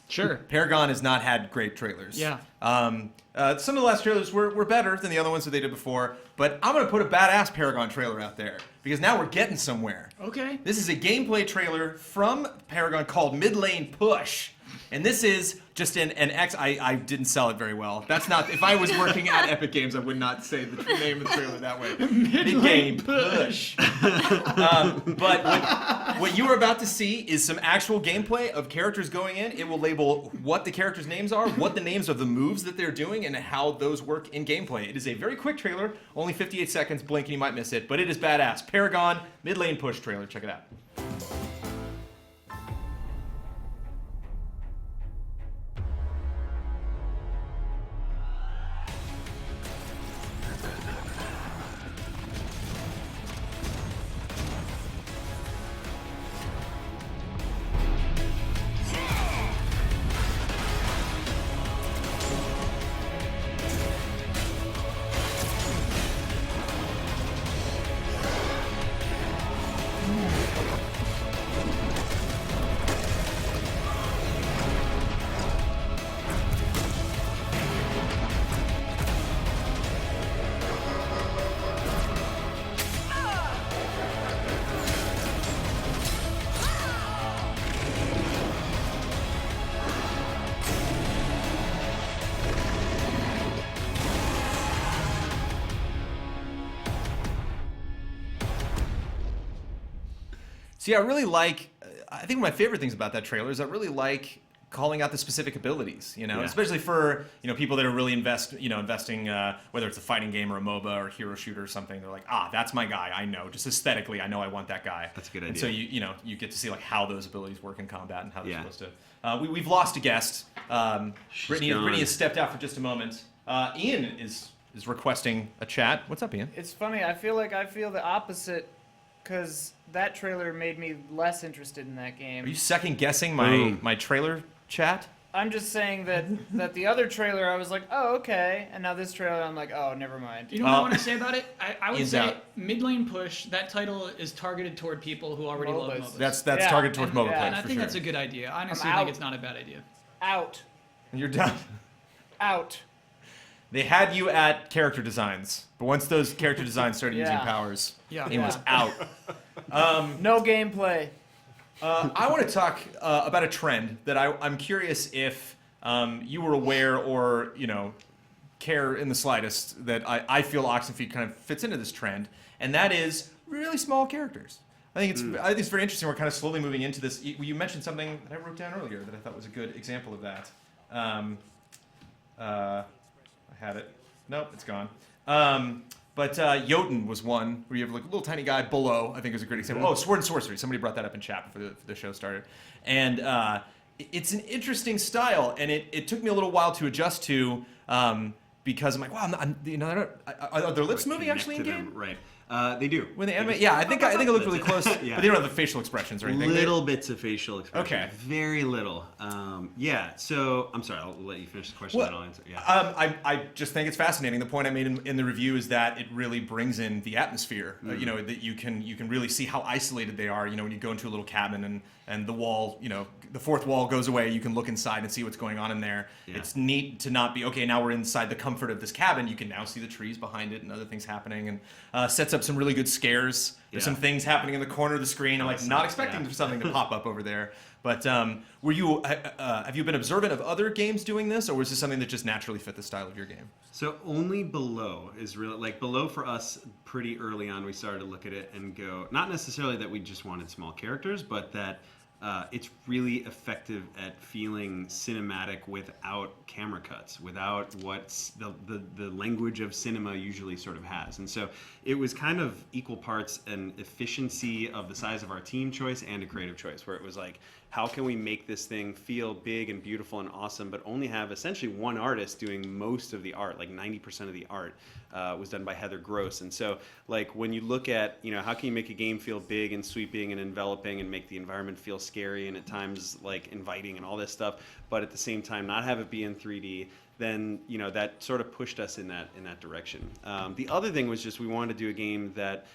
Sure. Paragon has not had great trailers. Yeah. Some of the last trailers were better than the other ones that they did before, but I'm going to put a badass Paragon trailer out there, because now we're getting somewhere. Okay. This is a gameplay trailer from Paragon called Mid Lane Push, and this is just an I didn't sell it very well. That's not, if I was working at Epic Games, I would not say the name of the trailer that way. Mid Lane Push. But what you are about to see is some actual gameplay of characters going in. It will label what the characters' names are, what the names of the moves that they're doing, and how those work in gameplay. It is a very quick trailer, only 58 seconds, blink and you might miss it, but it is badass. Paragon Mid Lane Push trailer, check it out. See, I really like, I think one of my favorite things about that trailer is I really like calling out the specific abilities, Yeah. especially for, people that are really investing, whether it's a fighting game or a MOBA or a hero shooter or something. They're like, that's my guy. I know, just aesthetically, I know I want that guy. That's a good and idea. so you get to see like how those abilities work in combat and how they're Yeah. supposed to. We've lost a guest. Brittany gone. has stepped out for just a moment. Ian is requesting a chat. What's up, Ian? It's funny. I feel the opposite because that trailer made me less interested in that Are game. you second guessing Boom. my trailer chat? I'm just saying that the other trailer I was like, oh, okay, and now this trailer I'm like, oh, never mind. You know what I want to say about it? I would Ian's say out. mid lane push. That title is targeted toward people who already love MOBAs. MOBAs. That's Yeah, targeted towards and- mobile yeah. players and I for think sure. that's a good idea. I honestly I'm think out. it's not a bad idea. Out. And you're done. Out. They had you at character designs, but once those character designs started using Yeah. powers, Yeah. Ian was Yeah. out. No gameplay. I want to talk about a trend that I'm curious if you were aware or care in the slightest that I feel Oxenfree kind of fits into this trend, and that is really small characters. I think it's very interesting. We're kind of slowly moving into this. You mentioned something that I wrote down earlier that I thought was a good example of that. I had it. Nope, it's gone. But Jotun was one where you have like a little tiny guy below. I think is a great example. Oh, Sword and Sorcery. Somebody brought that up in chat before the show started, and it's an interesting style, and it took me a little while to adjust to because I'm like, wow, are their lips moving Connect actually in to game? them, right? They do. When they They animate, just- yeah, I think it looked really close, Yeah. but they don't have the facial expressions or anything. Little bits of facial expression. Okay. Very little. Yeah. So I'm sorry. I'll let you finish the question, Well, then I'll answer. Yeah. I just think it's fascinating. The point I made in the review is that it really brings in the atmosphere. That you can really see how isolated they are. When you go into a little cabin and the wall, the fourth wall goes away, you can look inside and see what's going on in there. Yeah. It's neat to not be okay. Now we're inside the comfort of this cabin. You can now see the trees behind it and other things happening, and sets up some really good scares. There's Yeah. some things happening in the corner of the screen. I'm like Awesome. not expecting Yeah. something to pop up over there. But were you have you been observant of other games doing this, or was this something that just naturally fit the style of your game? So only below is really like below for us. Pretty early on, we started to look at it and go, not necessarily that we just wanted small characters, but that it's really effective at feeling cinematic without camera cuts, without what's the language of cinema usually sort of has. And so it was kind of equal parts an efficiency of the size of our team choice and a creative choice, where it was like, how can we make this thing feel big and beautiful and awesome, but only have essentially one artist doing most of the art, like 90% of the art was done by Heather Gross. And so like when you look at, how can you make a game feel big and sweeping and enveloping and make the environment feel scary and at times like inviting and all this stuff, but at the same time not have it be in 3D, then that sort of pushed us in that direction. The other thing was just we wanted to do a game that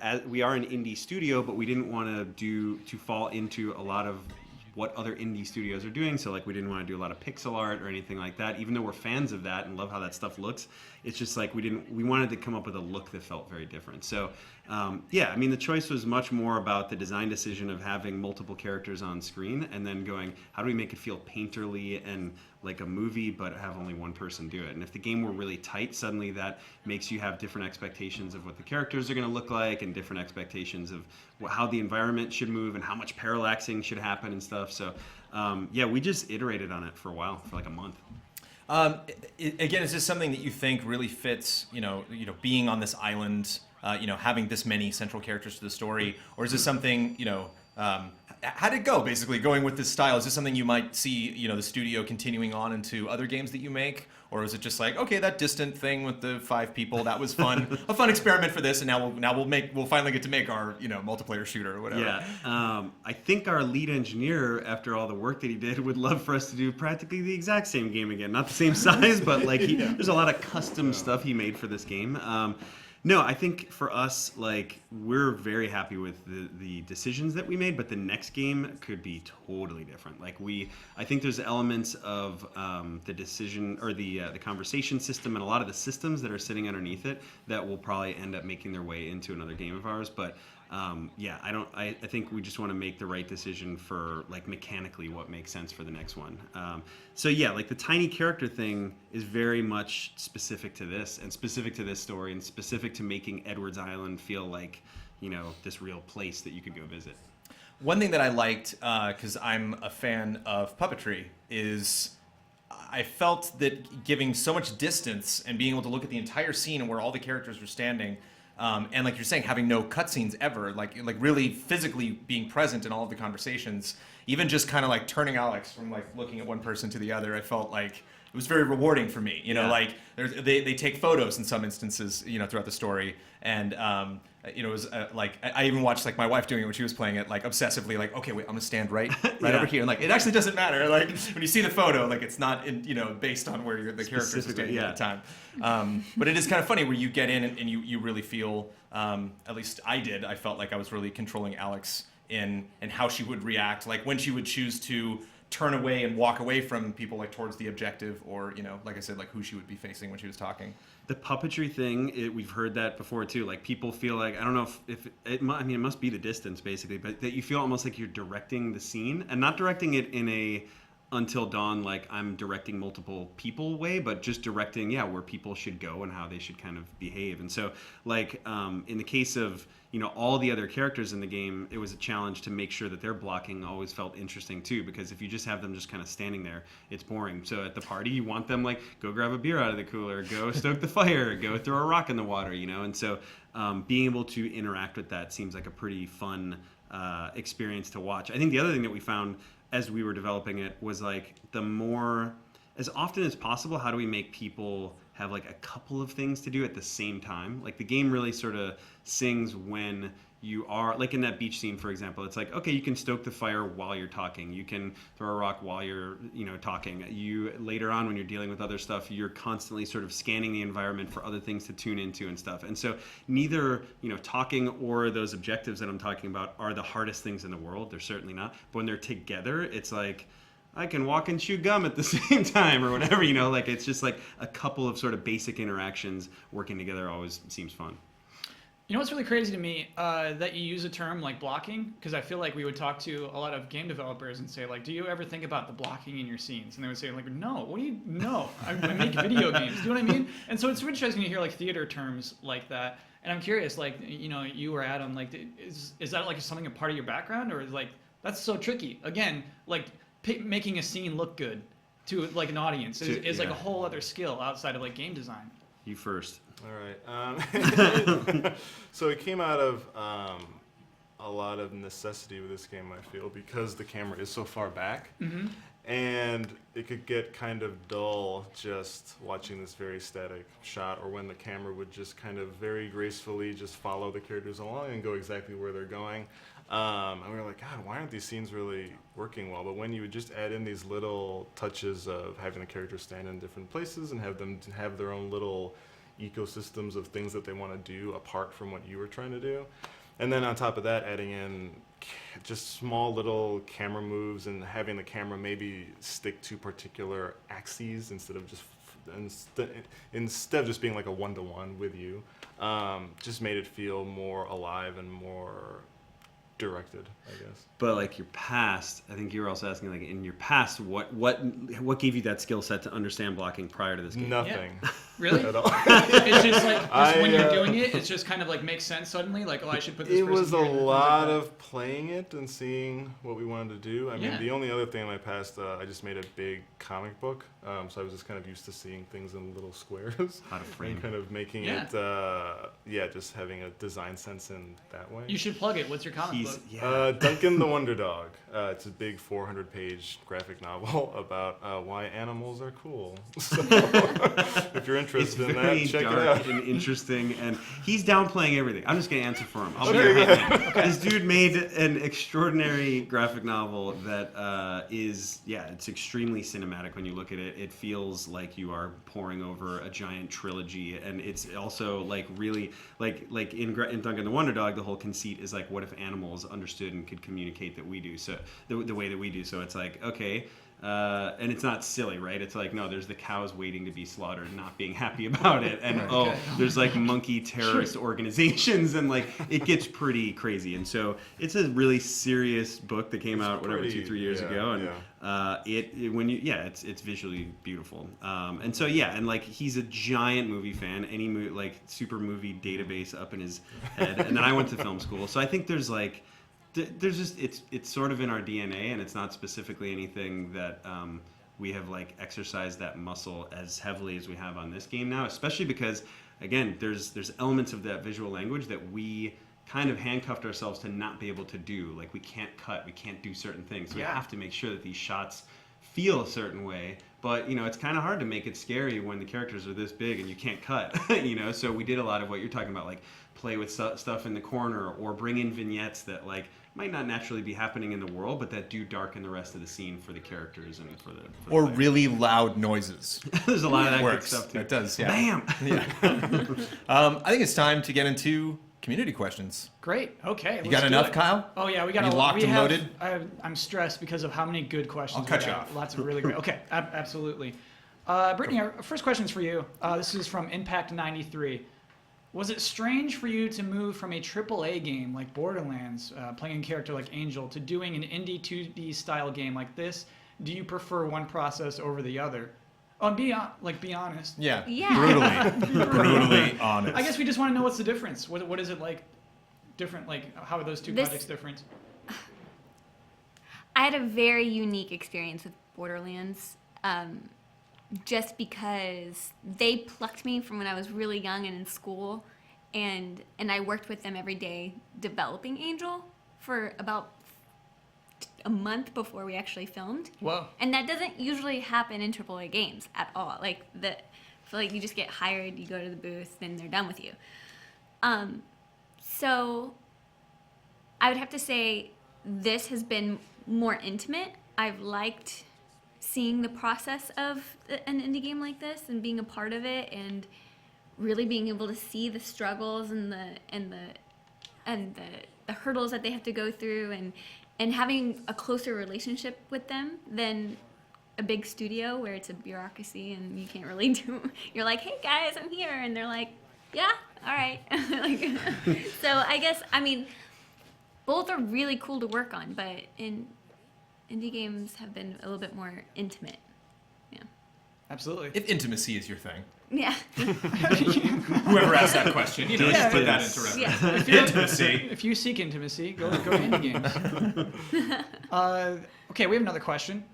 as we are an indie studio, but we didn't want to fall into a lot of what other indie studios are doing. So like we didn't want to do a lot of pixel art or anything like that, even though we're fans of that and love how that stuff looks. It's just like we wanted to come up with a look that felt very different. So the choice was much more about the design decision of having multiple characters on screen and then going, how do we make it feel painterly and like a movie, but have only one person do it? And if the game were really tight, suddenly that makes you have different expectations of what the characters are going to look like and different expectations of how the environment should move and how much parallaxing should happen and stuff. So we just iterated on it for a while, for like a month. Again, is this something that you think really fits, being on this island, having this many central characters to the story, or is this something, how did it go, basically, going with this style? Is this something you might see, the studio continuing on into other games that you make? Or is it just like, okay, that distant thing with the 5 people, that was fun, a fun experiment for this, and now we'll finally get to make our, multiplayer shooter or whatever. Yeah, I think our lead engineer, after all the work that he did, would love for us to do practically the exact same game again. Not the same size, but like there's a lot of custom stuff he made for this game. No, I think for us, like, we're very happy with the decisions that we made, but the next game could be totally different. Like I think there's elements of the decision or the conversation system and a lot of the systems that are sitting underneath it that will probably end up making their way into another game of ours. But I think we just want to make the right decision for like mechanically what makes sense for the next one. Like the tiny character thing is very much specific to this and specific to this story and specific to making Edwards Island feel like, this real place that you could go visit. One thing that I liked, because I'm a fan of puppetry, is I felt that giving so much distance and being able to look at the entire scene and where all the characters were standing, and like you're saying, having no cutscenes ever, like really physically being present in all of the conversations, even just kind of like turning Alex from like looking at one person to the other, I felt like it was very rewarding for me. You know, Yeah. like they take photos in some instances, you know, throughout the story, and you know, it was like I even watched like my wife doing it when she was playing it, like obsessively, like, okay, wait, I'm gonna stand right Yeah. over here, and like it actually doesn't matter, like when you see the photo, like it's not you know, based on where the characters are Specifically, standing at the time. But it is kind of funny where you get in and you really feel, at least I did, I felt like I was really controlling Alex in how she would react, like when she would choose to turn away and walk away from people, like towards the objective, or, you know, like I said, like who she would be facing when she was talking. The puppetry thing, we've heard that before too. Like people feel like, I don't know if it must be the distance basically, but that you feel almost like you're directing the scene, and not directing it in a Until Dawn, like I'm directing multiple people way, but just directing, where people should go and how they should kind of behave. And so, like, in the case of, you know, all the other characters in the game, it was a challenge to make sure that their blocking always felt interesting too, because if you just have them just kind of standing there, it's boring. So at the party, you want them like, go grab a beer out of the cooler, go stoke the fire, go throw a rock in the water, you know? And so being able to interact with that seems like a pretty fun experience to watch. I think the other thing that we found as we were developing it was like as often as possible, how do we make people have like a couple of things to do at the same time? Like the game really sort of sings when you are, like in that beach scene, for example, it's like, okay, you can stoke the fire while you're talking. You can throw a rock while you're, you know, talking. You, later on when you're dealing with other stuff, you're constantly sort of scanning the environment for other things to tune into and stuff. And so neither, you know, talking or those objectives that I'm talking about are the hardest things in the world. They're certainly not. But when they're together, it's like, I can walk and chew gum at the same time or whatever, you know, like it's just like a couple of sort of basic interactions working together always seems fun. You know what's really crazy to me? That you use a term like blocking, because I feel like we would talk to a lot of game developers and say, like, do you ever think about the blocking in your scenes? And they would say, like, no, what do you, no, I make video games, do you know what I mean? And so it's interesting to hear, like, theater terms like that. And I'm curious, like, you know, you or Adam, like, is that, like, something a part of your background? Or, like, that's so tricky. Again, like, making a scene look good to, like, an audience is like, a whole other skill outside of, like, game design. You first. All right. So it came out of a lot of necessity with this game, I feel, because the camera is so far back. Mm-hmm. And it could get kind of dull just watching this very static shot, or when the camera would just kind of very gracefully just follow the characters along and go exactly where they're going. And we were like, God, why aren't these scenes really working well? But when you would just add in these little touches of having the characters stand in different places and have them have their own little ecosystems of things that they want to do apart from what you were trying to do. And then on top of that, adding in just small little camera moves and having the camera maybe stick to particular axes instead of just being like a one-to-one with you, just made it feel more alive and more directed, I guess. But like your past, I think you were also asking, like in your past, what gave you that skill set to understand blocking prior to this game? Nothing. Yeah. Really? At all. It's just like when you're doing it, it's just kind of like makes sense suddenly. Like, oh, I should put this. It person was a here, and then lot things like of playing it and seeing what we wanted to do. I mean, Yeah. the only other thing in my past, I just made a big comic book, so I was just kind of used to seeing things in little squares. How to frame. And kind of making Yeah. it, just having a design sense in that way. that. You should plug it. What's your comic book? Duncan the Wonder Dog. It's a big 400-page graphic novel about why animals are cool. So if you're interested in that, check it dark out. and interesting, and he's downplaying everything. I'm just gonna answer for him. I'll be Okay, your go headman. This dude made an extraordinary graphic novel that it's extremely cinematic when you look at it. It feels like you are poring over a giant trilogy, and it's also like really like in Duncan the Wonder Dog, the whole conceit is like, what if animals understood and could communicate that we do? So the way that we do. So it's like, okay. And it's not silly, right? It's like, no, there's the cows waiting to be slaughtered, not being happy about it. And there's like monkey terrorist organizations, and like it gets pretty crazy. And so it's a really serious book that came out, 2-3 years ago. And it's visually beautiful. And so, and like he's a giant movie fan, any like super movie database up in his head. And then I went to film school. So I think there's like, there's just it's sort of in our DNA, and it's not specifically anything that we have like exercised that muscle as heavily as we have on this game now, especially because again there's elements of that visual language that we kind of handcuffed ourselves to not be able to do. Like we can't cut, we can't do certain things, so we have to make sure that these shots feel a certain way. But, it's kind of hard to make it scary when the characters are this big and you can't cut, So we did a lot of what you're talking about, like play with stuff in the corner or bring in vignettes that, like, might not naturally be happening in the world, but that do darken the rest of the scene for the characters and for the Or players. really loud noises. There's a lot of that good Works. stuff, too. It does, yeah. Bam! I think it's time to get into community questions. Great. Okay. You got enough, Kyle? Oh yeah, we got You locked and loaded? I'm stressed because of how many good questions. I'll cut we you got. off. Lots of really great. Okay, absolutely. Brittany, our first question is for you. This is from Impact 93. Was it strange for you to move from a AAA game like Borderlands, playing a character like Angel, to doing an indie 2D style game like this? Do you prefer one process over the other? Oh, and be honest. Yeah. Yeah. Brutally honest. I guess we just want to know what's the difference. What is it like? Different? Like, how are those two This- projects different? I had a very unique experience with Borderlands, just because they plucked me from when I was really young and in school, and I worked with them every day developing Angel for about a month before we actually filmed. Whoa. And that doesn't usually happen in AAA games at all. Like you just get hired, you go to the booth, then they're done with you. So I would have to say this has been more intimate. I've liked seeing the process of an indie game like this and being a part of it and really being able to see the struggles and the hurdles that they have to go through and having a closer relationship with them than a big studio where it's a bureaucracy and you can't really you're like, hey guys, I'm here, and they're like, yeah, all right. So I guess, both are really cool to work on, but indie games have been a little bit more intimate. Yeah. Absolutely. If intimacy is your thing. Yeah. Whoever asked that question, just put that into reference. Yeah. Intimacy. If you seek intimacy, go to indie games. Okay, we have another question.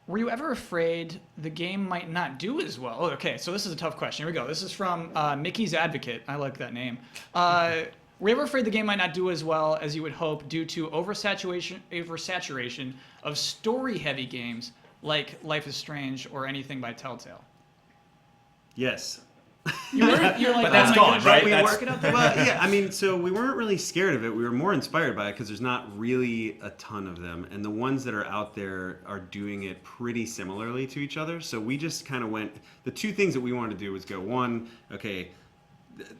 Were you ever afraid the game might not do as well? Oh, okay, so this is a tough question. Here we go. This is from Mickey's Advocate. I like that name. Were you ever afraid the game might not do as well as you would hope due to oversaturation of story-heavy games like Life is Strange or anything by Telltale? Yes. You're like, But that's oh my gone, gosh, right? we That's- work it out there? Well, yeah, so we weren't really scared of it. We were more inspired by it because there's not really a ton of them. And the ones that are out there are doing it pretty similarly to each other. So we just kind of went, the two things that we wanted to do was go, one, okay,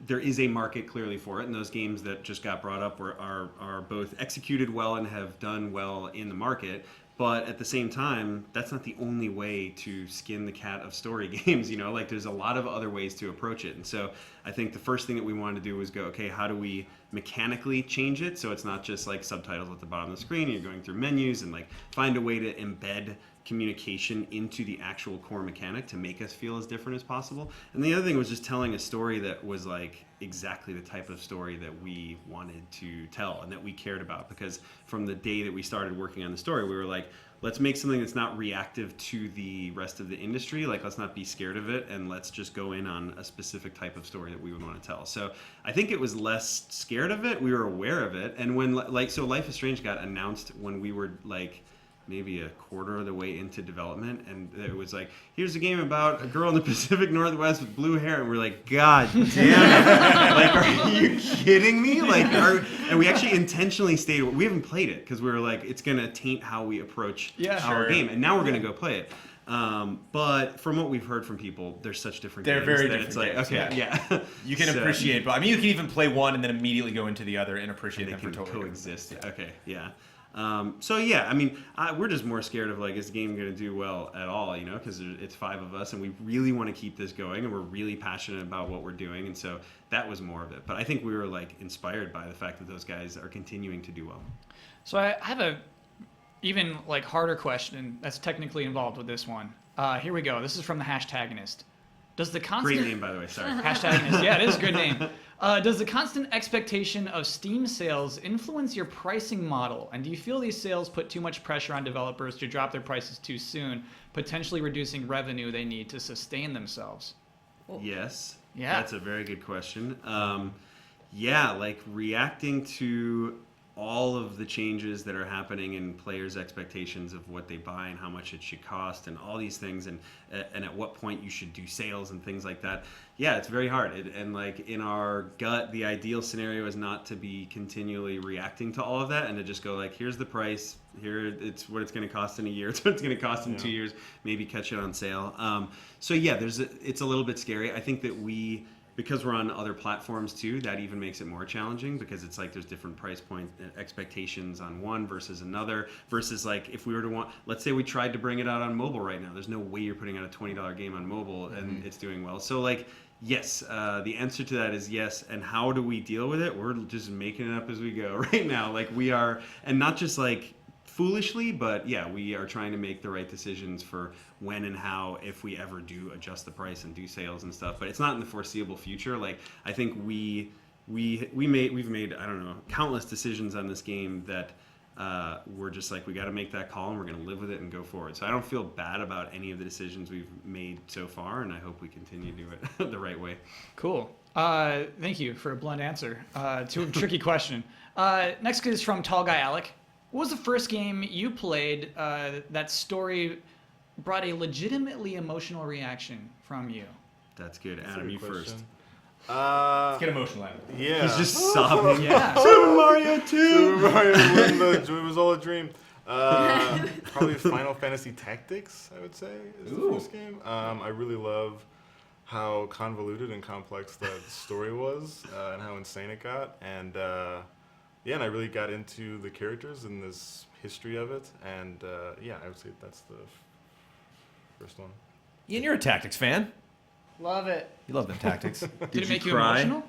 there is a market clearly for it. And those games that just got brought up are both executed well and have done well in the market. But at the same time, that's not the only way to skin the cat of story games, like there's a lot of other ways to approach it. And so I think the first thing that we wanted to do was go, okay, how do we mechanically change it so it's not just like subtitles at the bottom of the screen, you're going through menus and like find a way to embed communication into the actual core mechanic to make us feel as different as possible. And the other thing was just telling a story that was like exactly the type of story that we wanted to tell and that we cared about, because from the day that we started working on the story, we were like, let's make something that's not reactive to the rest of the industry. Like, let's not be scared of it, and let's just go in on a specific type of story that we would want to tell. So I think it was less scared of it. We were aware of it. And when, so Life is Strange got announced when we were like maybe a quarter of the way into development, and it was like, here's a game about a girl in the Pacific Northwest with blue hair, and we're like, God damn it. Like, are you kidding me? And we actually intentionally stayed, we haven't played it because we were like, it's gonna taint how we approach our game, and now we're gonna go play it. But from what we've heard from people, they're such different They're games very that different it's like, games, okay, yeah. You can So- appreciate, but you can even play one and then immediately go into the other and appreciate they them for can totally different coexist. things. Okay, yeah. So yeah, we're just more scared of like, is the game going to do well at all? Because it's 5 of us, and we really want to keep this going, and we're really passionate about what we're doing, and so that was more of it. But I think we were like inspired by the fact that those guys are continuing to do well. So I have a even like harder question that's technically involved with this one. Here we go. This is from the Hashtagonist. Does the constant Great name, by the way. Sorry. Hashtagonist? Yeah, it is a good name. Does the constant expectation of Steam sales influence your pricing model? And do you feel these sales put too much pressure on developers to drop their prices too soon, potentially reducing revenue they need to sustain themselves? Yes. Yeah. That's a very good question. Yeah, like reacting to all of the changes that are happening in players' expectations of what they buy and how much it should cost and all these things and at what point you should do sales and things like that. Yeah, it's very hard. And like in our gut, the ideal scenario is not to be continually reacting to all of that and to just go like, here's the price, here it's what it's going to cost in a year, it's what it's going to cost in 2 years, maybe catch it on sale. So yeah, it's a little bit scary. I think that because we're on other platforms too, that even makes it more challenging because it's like there's different price point expectations on one versus another versus like if we were to let's say we tried to bring it out on mobile right now, there's no way you're putting out a $20 game on mobile and it's doing well. So like, yes, the answer to that is yes. And how do we deal with it? We're just making it up as we go right now. Like we are, and not just like foolishly, but yeah, we are trying to make the right decisions for when and how, if we ever do adjust the price and do sales and stuff. But it's not in the foreseeable future. Like I think we've made I don't know countless decisions on this game that we're just like we got to make that call and we're going to live with it and go forward. So I don't feel bad about any of the decisions we've made so far, and I hope we continue to do it the right way. Cool. Thank you for a blunt answer to a tricky question. Next is from Tall Guy Alec. What was the first game you played that story brought a legitimately emotional reaction from you? That's good. That's a Adam, good you question. first. Let's get emotional, Adam. Yeah. He's just sobbing. Yeah. Super Mario 2! Super Mario when it was all a dream. Probably Final Fantasy Tactics, I would say, is the first game. I really love how convoluted and complex that story was and how insane it got. And and I really got into the characters and this history of it. And I would say that's the first one. Ian, you're a Tactics fan. Love it. You love them Tactics. Did it make you cry? emotional?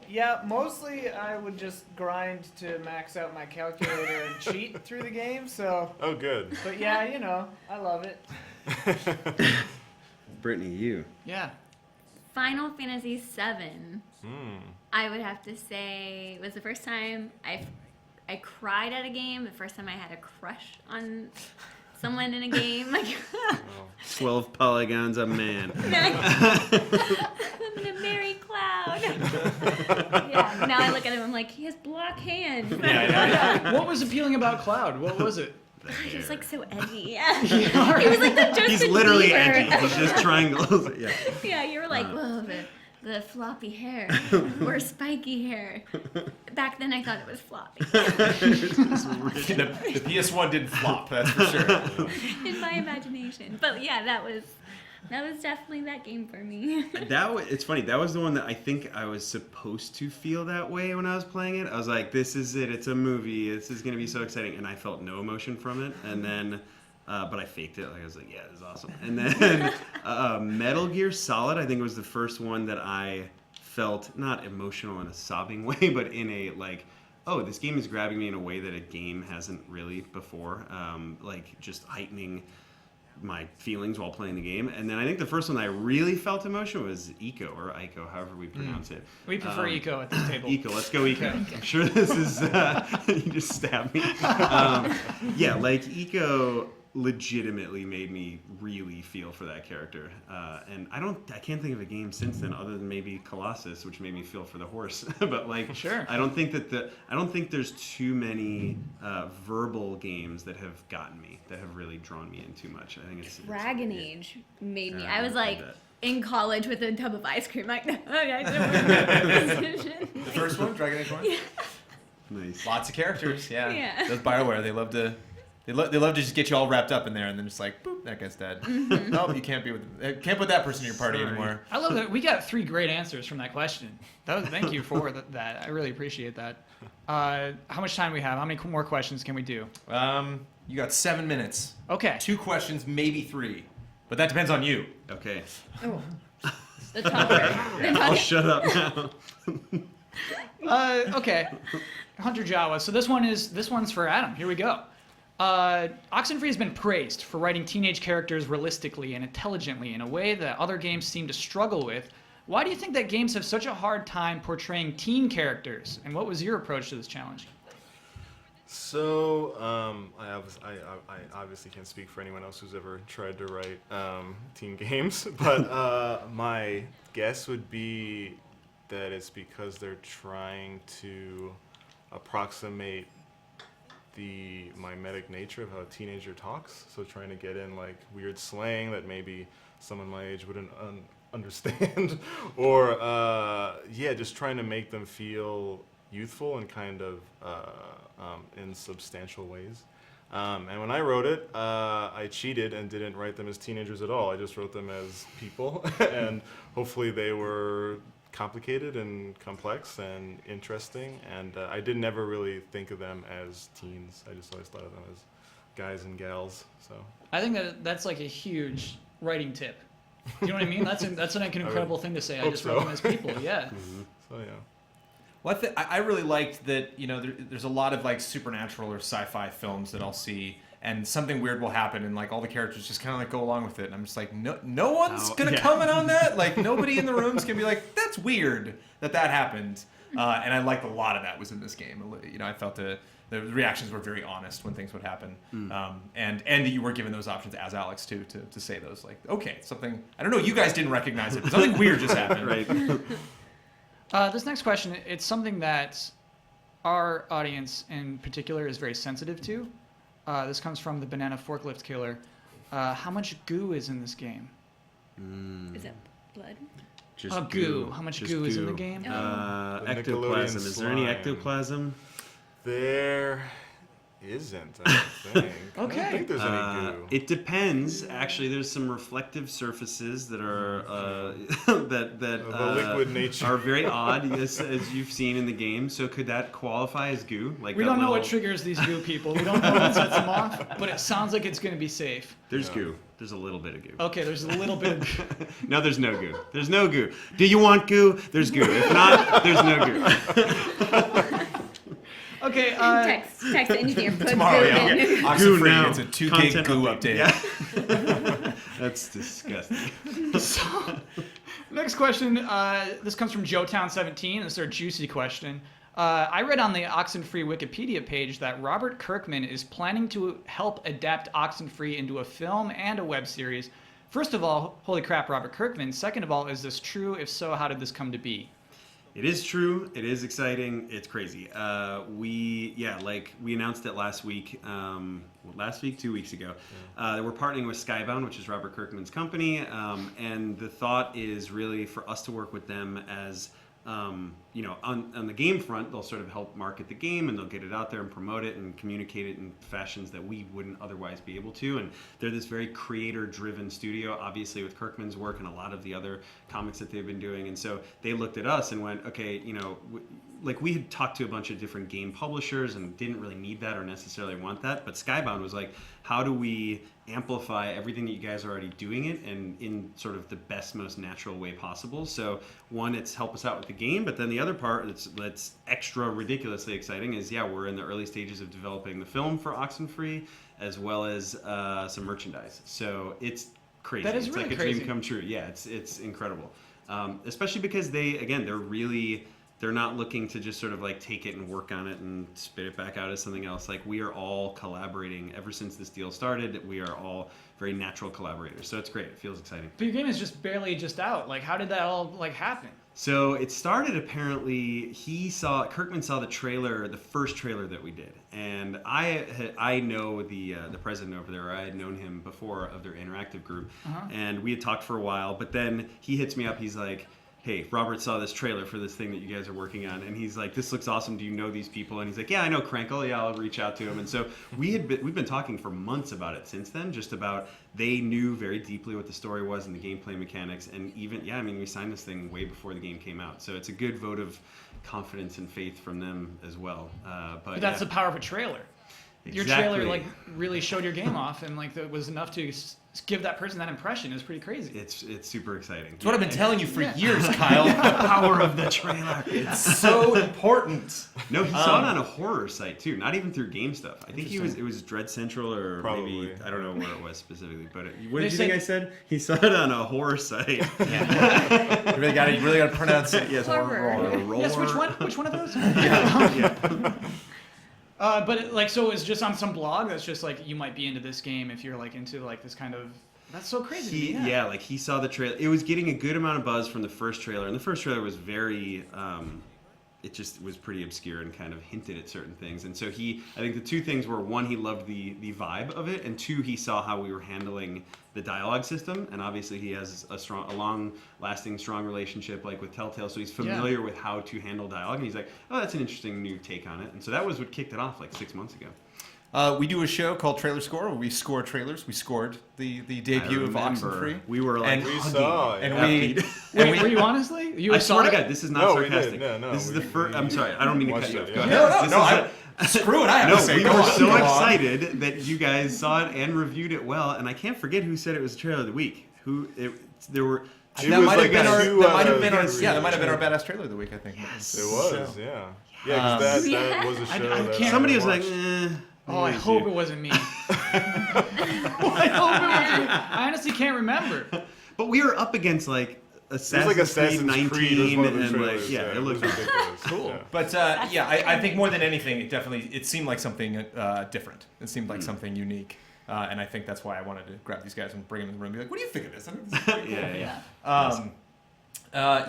Yeah, mostly I would just grind to max out my calculator and cheat through the game. So, Oh, good. but yeah, I love it. Brittany, you. Yeah. Final Fantasy VII, I would have to say, was the first time I cried at a game, the first time I had a crush on someone in a game. Like, 12 polygons a man. I'm gonna marry Cloud. Yeah, now I look at him, I'm like, he has black hands. What was appealing about Cloud? What was it? He was like so edgy. Yeah. He was like the Justin He's literally Bieber. edgy. He's just triangles. Yeah. Yeah, you were like, whoa, the floppy hair or spiky hair. Back then I thought it was floppy. the PS1 didn't flop, that's for sure. In my imagination. But yeah, that was definitely that game for me. It's funny. That was the one that I think I was supposed to feel that way when I was playing it. I was like, this is it. It's a movie. This is going to be so exciting. And I felt no emotion from it. And then, but I faked it. Like I was like, yeah, this is awesome. And then Metal Gear Solid, I think was the first one that I felt not emotional in a sobbing way, but in a like, oh, this game is grabbing me in a way that a game hasn't really before. Like just heightening my feelings while playing the game. And then I think the first one I really felt emotion was Eco, or Ico, however we pronounce it. We prefer Eco at this table. Eco, let's go Eco. I'm sure this is, you just stabbed me. Yeah, like Eco legitimately made me really feel for that character. And I can't think of a game since then other than maybe Colossus, which made me feel for the horse. But like, Sure. I don't think there's too many verbal games that have gotten me, that have really drawn me in too much. I think it's Dragon Age made me. Yeah, I was I like bet. in college with a tub of ice cream. Like, no, I don't want The first one, Dragon Age 1? nice. Lots of characters, yeah. Yeah. Those BioWare, they love to just get you all wrapped up in there and then just like, boop, that guy's dead. Nope, you can't put that person in your party Sorry. anymore. I love that we got 3 great answers from that question. Thank you for that. I really appreciate that. How much time do we have? How many more questions can we do? You got 7 minutes. Okay. 2 questions, maybe 3. But that depends on you. Okay. Oh. The talker. I'll shut up now. Okay. Hunter Jawa. So this one's for Adam. Here we go. Oxenfree has been praised for writing teenage characters realistically and intelligently in a way that other games seem to struggle with. Why do you think that games have such a hard time portraying teen characters? And what was your approach to this challenge? So, I obviously can't speak for anyone else who's ever tried to write teen games, but my guess would be that it's because they're trying to approximate the mimetic nature of how a teenager talks. So trying to get in like weird slang that maybe someone my age wouldn't understand, or just trying to make them feel youthful and kind of in substantial ways. And when I wrote it, I cheated and didn't write them as teenagers at all. I just wrote them as people, and hopefully they were complicated and complex and interesting. And I did never really think of them as teens. I just always thought of them as guys and gals. So I think that's like a huge writing tip. You know what I mean? That's an incredible thing to say. I just wrote them as people. Yeah. Mm-hmm. So yeah. Well, I really liked that, there's a lot of like supernatural or sci-fi films that I'll see, and something weird will happen, and like all the characters just kind of like go along with it, and I'm just like, no one's gonna comment on that. Like nobody in the room's gonna be like, that's weird that happened. And I liked a lot of that was in this game. I felt the reactions were very honest when things would happen, and that you were given those options as Alex too to say those, like, okay, something, I don't know, you guys didn't recognize it, but something weird just happened. Right. This next question, it's something that our audience in particular is very sensitive to. This comes from the Banana Forklift Killer. How much goo is in this game? Is it blood? Just goo. How much Just goo is in the game? The Ectoplasm. Nickelodeon Is there any slime. ectoplasm? There isn't, I don't think. I Okay. don't think there's any goo. It depends. Actually, there's some reflective surfaces that are that Of a liquid nature. are very odd, as you've seen in the game. So could that qualify as goo? Like We that don't know what little- triggers these goo people. We don't know what sets them off, but it sounds like it's going to be safe. There's Yeah. goo. There's a little bit of goo. Okay, there's a little bit of No, there's no goo. There's no goo. Do you want goo? There's goo. If not, there's no goo. Okay, Text engineer. Put Tomorrow, goo yeah. in. Goo Oxenfree now. gets a 2 Content gig goo update. Yeah. That's disgusting. next question. This comes from Joetown17. This is our juicy question. I read on the Oxenfree Wikipedia page that Robert Kirkman is planning to help adapt Oxenfree into a film and a web series. First of all, holy crap, Robert Kirkman. Second of all, is this true? If so, how did this come to be? It is true. It is exciting. It's crazy. We announced it last week. 2 weeks ago. We're partnering with Skybound, which is Robert Kirkman's company, and the thought is really for us to work with them as on the game front. They'll sort of help market the game, and they'll get it out there and promote it and communicate it in fashions that we wouldn't otherwise be able to. And they're this very creator-driven studio, obviously with Kirkman's work and a lot of the other comics that they've been doing. And so they looked at us and went, okay, we had talked to a bunch of different game publishers and didn't really need that or necessarily want that. But Skybound was like, how do we amplify everything that you guys are already doing it and in sort of the best, most natural way possible? So one, it's help us out with the game, but then the other part that's extra ridiculously exciting is, we're in the early stages of developing the film for Oxenfree as well as some merchandise. So it's crazy. That is it's really like a crazy. dream come true. Yeah, it's incredible. Especially because they're not looking to just sort of like take it and work on it and spit it back out as something else. Like, we are all collaborating ever since this deal started. We are all very natural collaborators. So it's great. It feels exciting. But your game is just barely out. Like, how did that all happen? So it started, apparently, Kirkman saw the trailer, the first trailer that we did. And I know the president over there. I had known him before of their interactive group. And we had talked for a while. But then he hits me up. He's like, hey, Robert saw this trailer for this thing that you guys are working on, and he's like, this looks awesome. Do you know these people? And he's like, yeah, I know Krankle. Yeah, I'll reach out to him. And so we've been talking for months about it since then, just about they knew very deeply what the story was and the gameplay mechanics, and even we signed this thing way before the game came out. So it's a good vote of confidence and faith from them as well. But That's the power of a trailer. Your Exactly. trailer really showed your game off, and that was enough to give that person that impression. It was pretty crazy. It's super exciting. It's what I've been telling you for years, Kyle. The power of the trailer. It's so important. No, he saw it on a horror site too, not even through game stuff. I think it was Dread Central or Probably. maybe, I don't know where it was specifically, but what They did you think I said? He saw it on a horror site. You really got to pronounce it. Yes, Horror. Yes, which one of those? But so it's just on some blog that's just like, you might be into this game if you're into this kind of. That's so crazy. He saw the trailer. It was getting a good amount of buzz from the first trailer, and the first trailer was very it just was pretty obscure and kind of hinted at certain things. And so I think the two things were, one, he loved the vibe of it, and two, he saw how we were handling the dialogue system. And obviously he has a long-lasting, strong relationship like with Telltale, so he's familiar with how to handle dialogue. And he's like, oh, that's an interesting new take on it. And so that was what kicked it off like 6 months ago. We do a show called Trailer Score where we score trailers. We scored the debut of Oxenfree. We were like, and We hugging. saw, and yeah. Wait, were you honestly? You I saw swear to it? God, this is not No, we sarcastic. did. No, this is we- the first. we I'm sorry. I don't mean to cut watched you off. it, Go yeah. ahead. No, screw it. I have No, to say. we Go were on, so go on. excited that you guys saw it and reviewed it well, and I can't forget who said it was the trailer of the week. There were. She That was might have like been our. two That might have out been of our. three. Yeah, that might have been our badass trailer of the week. I think. It was, yeah. Yeah, Um, because that Yeah. was a show I that can't- Somebody was watched. like, eh. Oh, I maybe hope you. it wasn't me. I hope it wasn't me. I honestly can't remember. But we were up against like It was Assassin's, like Assassin's Creed Creed was 19 one of the and trailers. like it looked ridiculous. Cool. Yeah. But yeah, I think more than anything, it seemed like something different. It seemed like something unique. And I think that's why I wanted to grab these guys and bring them in the room and be like, what do you think of this? I think this is pretty cool.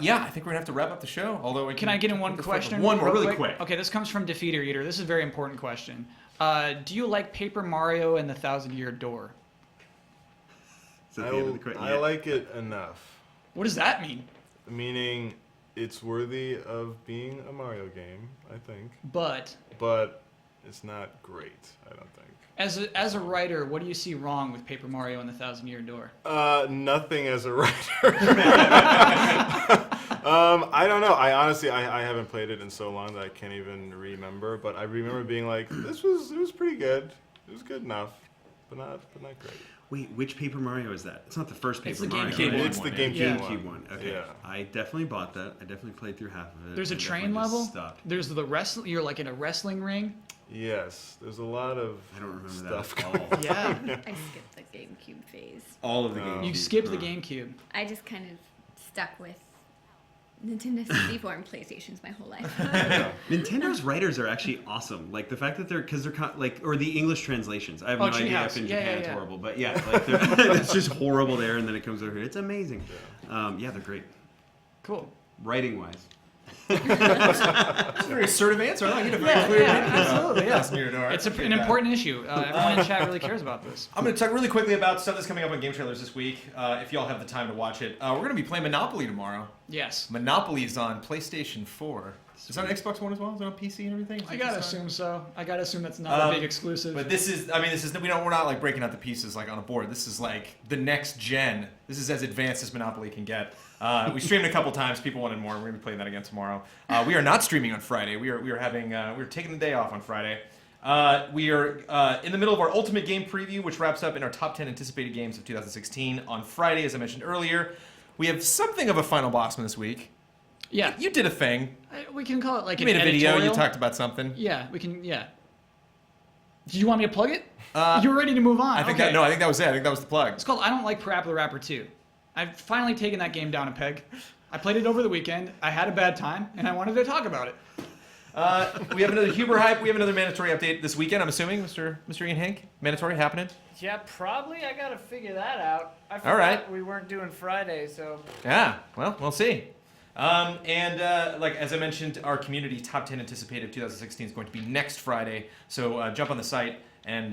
yeah. I think we're going to have to wrap up the show. Although Can I get in one question? One more, real really quick. Okay, this comes from Defeater Eater. This is a very important question. Do you like Paper Mario and the Thousand-Year Door? Is that the end of the question? I like it enough. What does that mean? Meaning, it's worthy of being a Mario game, I think. But But it's not great, I don't think. as a writer, what do you see wrong with Paper Mario and the Thousand-Year Door? Nothing as a writer. I don't know. I honestly, I haven't played it in so long that I can't even remember. But I remember being like, it was pretty good. It was good enough, but not great. Wait, which Paper Mario is that? It's not the first Paper It's the Mario. GameCube right? one. It's the Yeah. GameCube one. Okay. Yeah. I definitely bought that. I definitely played through half of it. There's a and train definitely just level. stopped. There's the wrestling. You're like in a wrestling ring. Yes, there's a lot of I don't remember stuff that going at all. Yeah. I skipped the GameCube phase. All of the Oh. games. You skipped the GameCube. I just kind of stuck with Nintendo 64 and PlayStations my whole life. Nintendo writers are actually awesome. Like the fact that they're or the English translations. I have Oh, no idea if Treehouse. in Yeah, Japan yeah, it's yeah. horrible, but yeah, like it's just horrible there, and then it comes over here. It's amazing. Yeah, they're great. Cool. Writing wise. That's a very assertive answer. I like it. A very clear absolutely. Yeah. Thousand-Year Door. It's an important issue. Everyone in chat really cares about this. I'm going to talk really quickly about stuff that's coming up on Game Trailers this week. If y'all have the time to watch it, we're going to be playing Monopoly tomorrow. Yes. Monopoly is on PlayStation 4. Is it on Xbox One as well? Is it on PC and everything? I gotta assume so. I gotta assume that's not a big exclusive. But this is we're not like breaking out the pieces like on a board. This is like the next gen. This is as advanced as Monopoly can get. We streamed a couple times. People wanted more. We're gonna be playing that again tomorrow. We are not streaming on Friday. We're taking the day off on Friday. We are in the middle of our Ultimate Game Preview, which wraps up in our top 10 anticipated games of 2016 on Friday, as I mentioned earlier. We have something of a final Bosman this week. yeah, You did a thing. we can call it like You an made a video. You editorial. talked about something. Yeah, we can. Yeah. Do you want me to plug it? You're ready to move on. I think okay. I think that was it. I think that was the plug. It's called I Don't Like Parappa the Rapper 2. I've finally taken that game down a peg. I played it over the weekend. I had a bad time, and I wanted to talk about it. We have another Huber hype. We have another mandatory update this weekend. I'm assuming, Mr. Ian Hank, mandatory happening. Yeah, probably. I gotta figure that out. I forgot All right. we weren't doing Friday, so Yeah. Well, we'll see. Like as I mentioned, our community top 10 anticipated of 2016 is going to be next Friday. So jump on the site and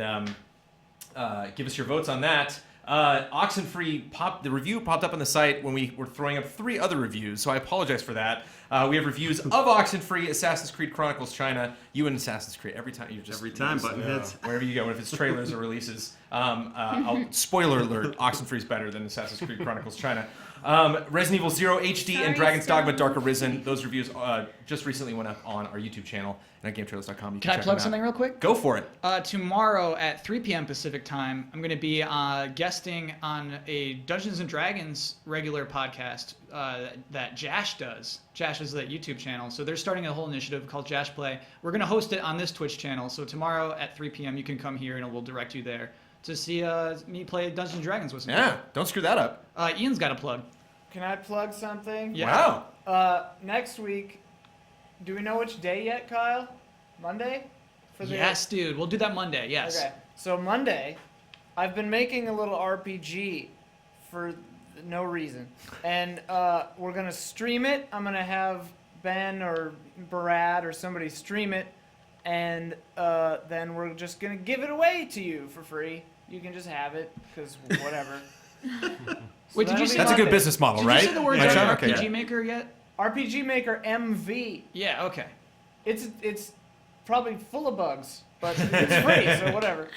give us your votes on that. Oxenfree the review popped up on the site when we were throwing up 3 other reviews, so I apologize for that. We have reviews of Oxenfree, Assassin's Creed Chronicles China, you and Assassin's Creed. Every time Buttonheads. wherever you go, if it's trailers or releases. Spoiler alert: Oxenfree is better than Assassin's Creed Chronicles China. Resident Evil 0 HD and Sorry, Dragon's Dogma Stone. Dark Arisen. Those reviews just recently went up on our YouTube channel and at GameTrailers.com. You Can I check plug them out. something real quick? Go for it. Tomorrow at 3 p.m. Pacific time, I'm going to be guesting on a Dungeons & Dragons regular podcast that Jash does. Jash is that YouTube channel. So they're starting a whole initiative called Jash Play. We're going to host it on this Twitch channel. So tomorrow at 3 p.m. you can come here and we'll direct you there to see me play Dungeons & Dragons with some Yeah, don't screw that up. people. Ian's got a plug. can I plug something? Yeah. Wow. Next week, do we know which day yet, Kyle? Monday? Yes, dude. We'll do that Monday. Yes. Okay. So Monday, I've been making a little RPG for no reason, and we're gonna stream it. I'm gonna have Ben or Barad or somebody stream it, and then we're just gonna give it away to you for free. You can just have it, because whatever. Wait, did you say That's a good business model, Did right? you say the word Yeah. RPG Okay. Maker yet? RPG Maker MV. Yeah. Okay. It's probably full of bugs, but it's free, so whatever.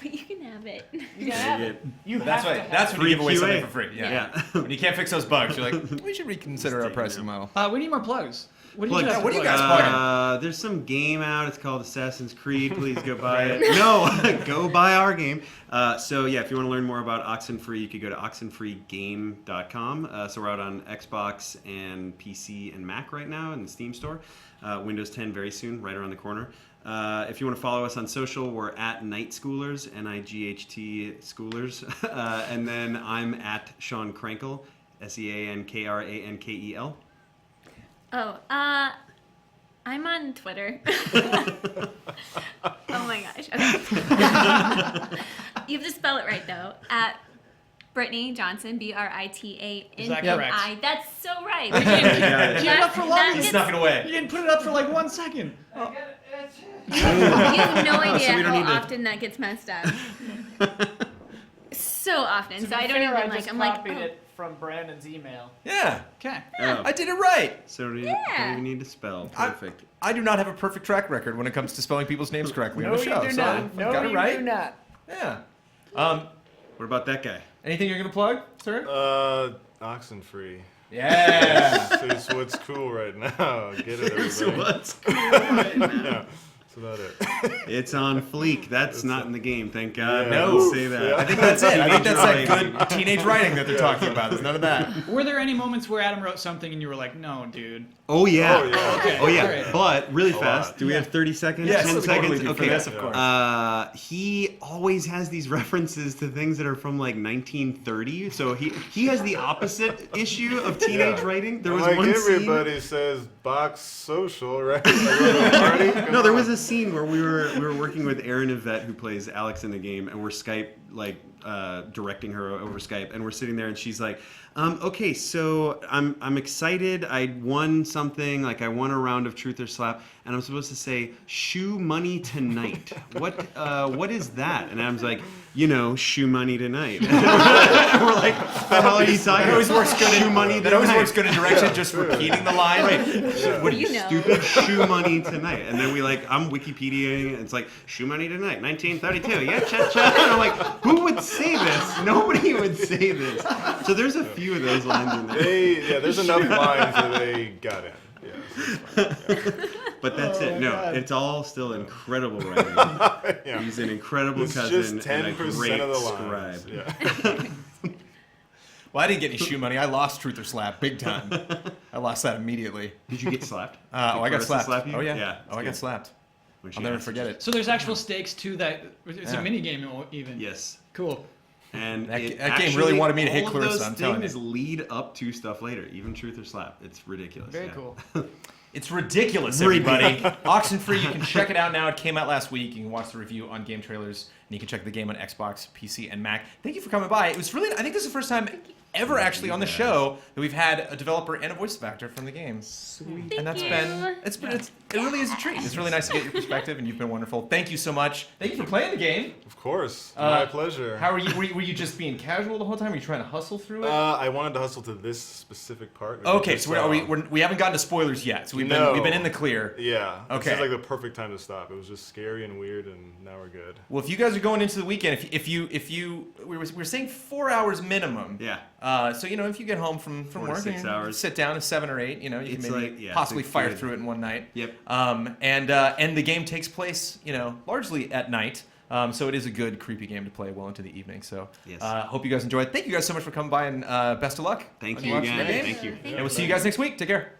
But you can have it. You can have it. You That's have to right. have That's it. when you give away QA. something for free. Yeah. Yeah. When you can't fix those bugs, you're like, we should reconsider our taking pricing them. model. We need more plugs. What do you Plugs. guys? What do you plug? guys plug? There's some game out. It's called Assassin's Creed. Please go buy it. No, go buy our game. So yeah, if you want to learn more about Oxenfree, you could go to oxenfreegame.com. So we're out on Xbox and PC and Mac right now in the Steam store. Windows 10 very soon, right around the corner. If you want to follow us on social, we're at Night Schoolers, Night Schoolers. And then I'm at Sean Krankel, SeanKrankel. Oh, I'm on Twitter. Oh my gosh. Okay. You have to spell it right though. At Brittany Johnson, BRITANI. Is that correct? That's so right. got it. Keep it up for long. He snuck it You away. didn't put it up for like 1 second. Oh. You have no idea we don't how need to- often that gets messed up. So often. To So be I don't fair, even I like. just I'm like, copied oh. it from Brandon's email. Yeah. Okay. Oh, I did it right. so don't Yeah. even need to spell. I- Perfect. I do not have a perfect track record when it comes to spelling people's names correctly on No, the show. you do so not. I've No, got it you right. do not. Yeah. What about that guy? Anything you're gonna plug, sir? Oxenfree. Yeah. It's what's cool right now. Get it, everybody. So what's cool right now? Yeah, that's about it. It's on fleek. That's not in the game, thank God. Yeah. I No. will say that. Yeah. I think that's it. I think that's that Teenage good teenage writing that they're talking about. There's none of that. Were there any moments where Adam wrote something and you were like, "No, dude"? Oh yeah. Oh, yeah. Okay. Oh yeah. All right. But really A fast. lot. Do we have 30 seconds? Yes, 10 we totally seconds? do. Okay. Yes, of course. He always has these references to things that are from like 1930. So he has the opposite issue of teenage Yeah. writing. There And was like one everybody says box social, right? A little party. scene. No, there was a scene where we were working with Erin Yvette, who plays Alex in the game, and we're Skype directing her over Skype, and we're sitting there, and she's like, okay, so I'm excited. I won something, like I won a round of Truth or Slap, and I'm supposed to say shoe money tonight. What is that? And Adam's like, shoe money tonight. And we're like, the hell are you talking That always about? works good. Shoe money That always tonight. works good in direction. Just repeating the line. What are You know. stupid shoe money tonight? And then I'm Wikipediaing, and it's like shoe money tonight, 1932. Yeah, cha cha. And I'm like, who would say this? Nobody would say this. So there's a few of those lines in there. There's enough lines that they got in. Yeah, so it's fine. But that's Oh it. my No, God. it's all still incredible writing. Yeah. He's an incredible It's cousin just and a 10% great of the scribe. lines. Yeah. Well, I didn't get any shoe money. I lost Truth or Slap big time. I lost that immediately. Did you get slapped? Oh, I got Did Carissa slapped. slap you? Oh yeah. Yeah. Oh, I got slapped. When she I'll never asked. forget it. So there's actual stakes to that. It's Yeah. a mini game even. Yes. Cool. And That it game really actually- wanted me to hit all of Clarissa, those I'm telling things you. lead up to stuff later, even Truth or Slap. It's ridiculous. Very yeah. cool. It's ridiculous, everybody. Oxenfree, you can check it out now. It came out last week. You can watch the review on Game Trailers, and you can check the game on Xbox, PC, and Mac. Thank you for coming by. It was really, I think this is the first time ever actually on the show that we've had a developer and a voice actor from the game. Thank And that's you. it really is a treat. It's really nice to get your perspective, and you've been wonderful. Thank you so much. Thank you for playing the game. Of course. My pleasure. How are you? Were you just being casual the whole time? Were you trying to hustle through it? I wanted to hustle to this specific part. Okay, so we haven't gotten to spoilers yet. So we've been in the clear. Yeah. Okay. This is like the perfect time to stop. It was just scary and weird, and now we're good. Well, if you guys are going into the weekend, if you we were saying 4 hours minimum. Yeah. So if you get home from 4 to work 6 and hours. sit down at 7 or 8, you can It's maybe like- yeah, possibly it's fire good. through it in one night. Yep. And the game takes place largely at night. So it is a good creepy game to play well into the evening. So Yes. hope you guys enjoy it. Thank you guys so much for coming by, and best of luck. Thank on you watching again. the game. Thank you. And we'll see you guys next week. Take care.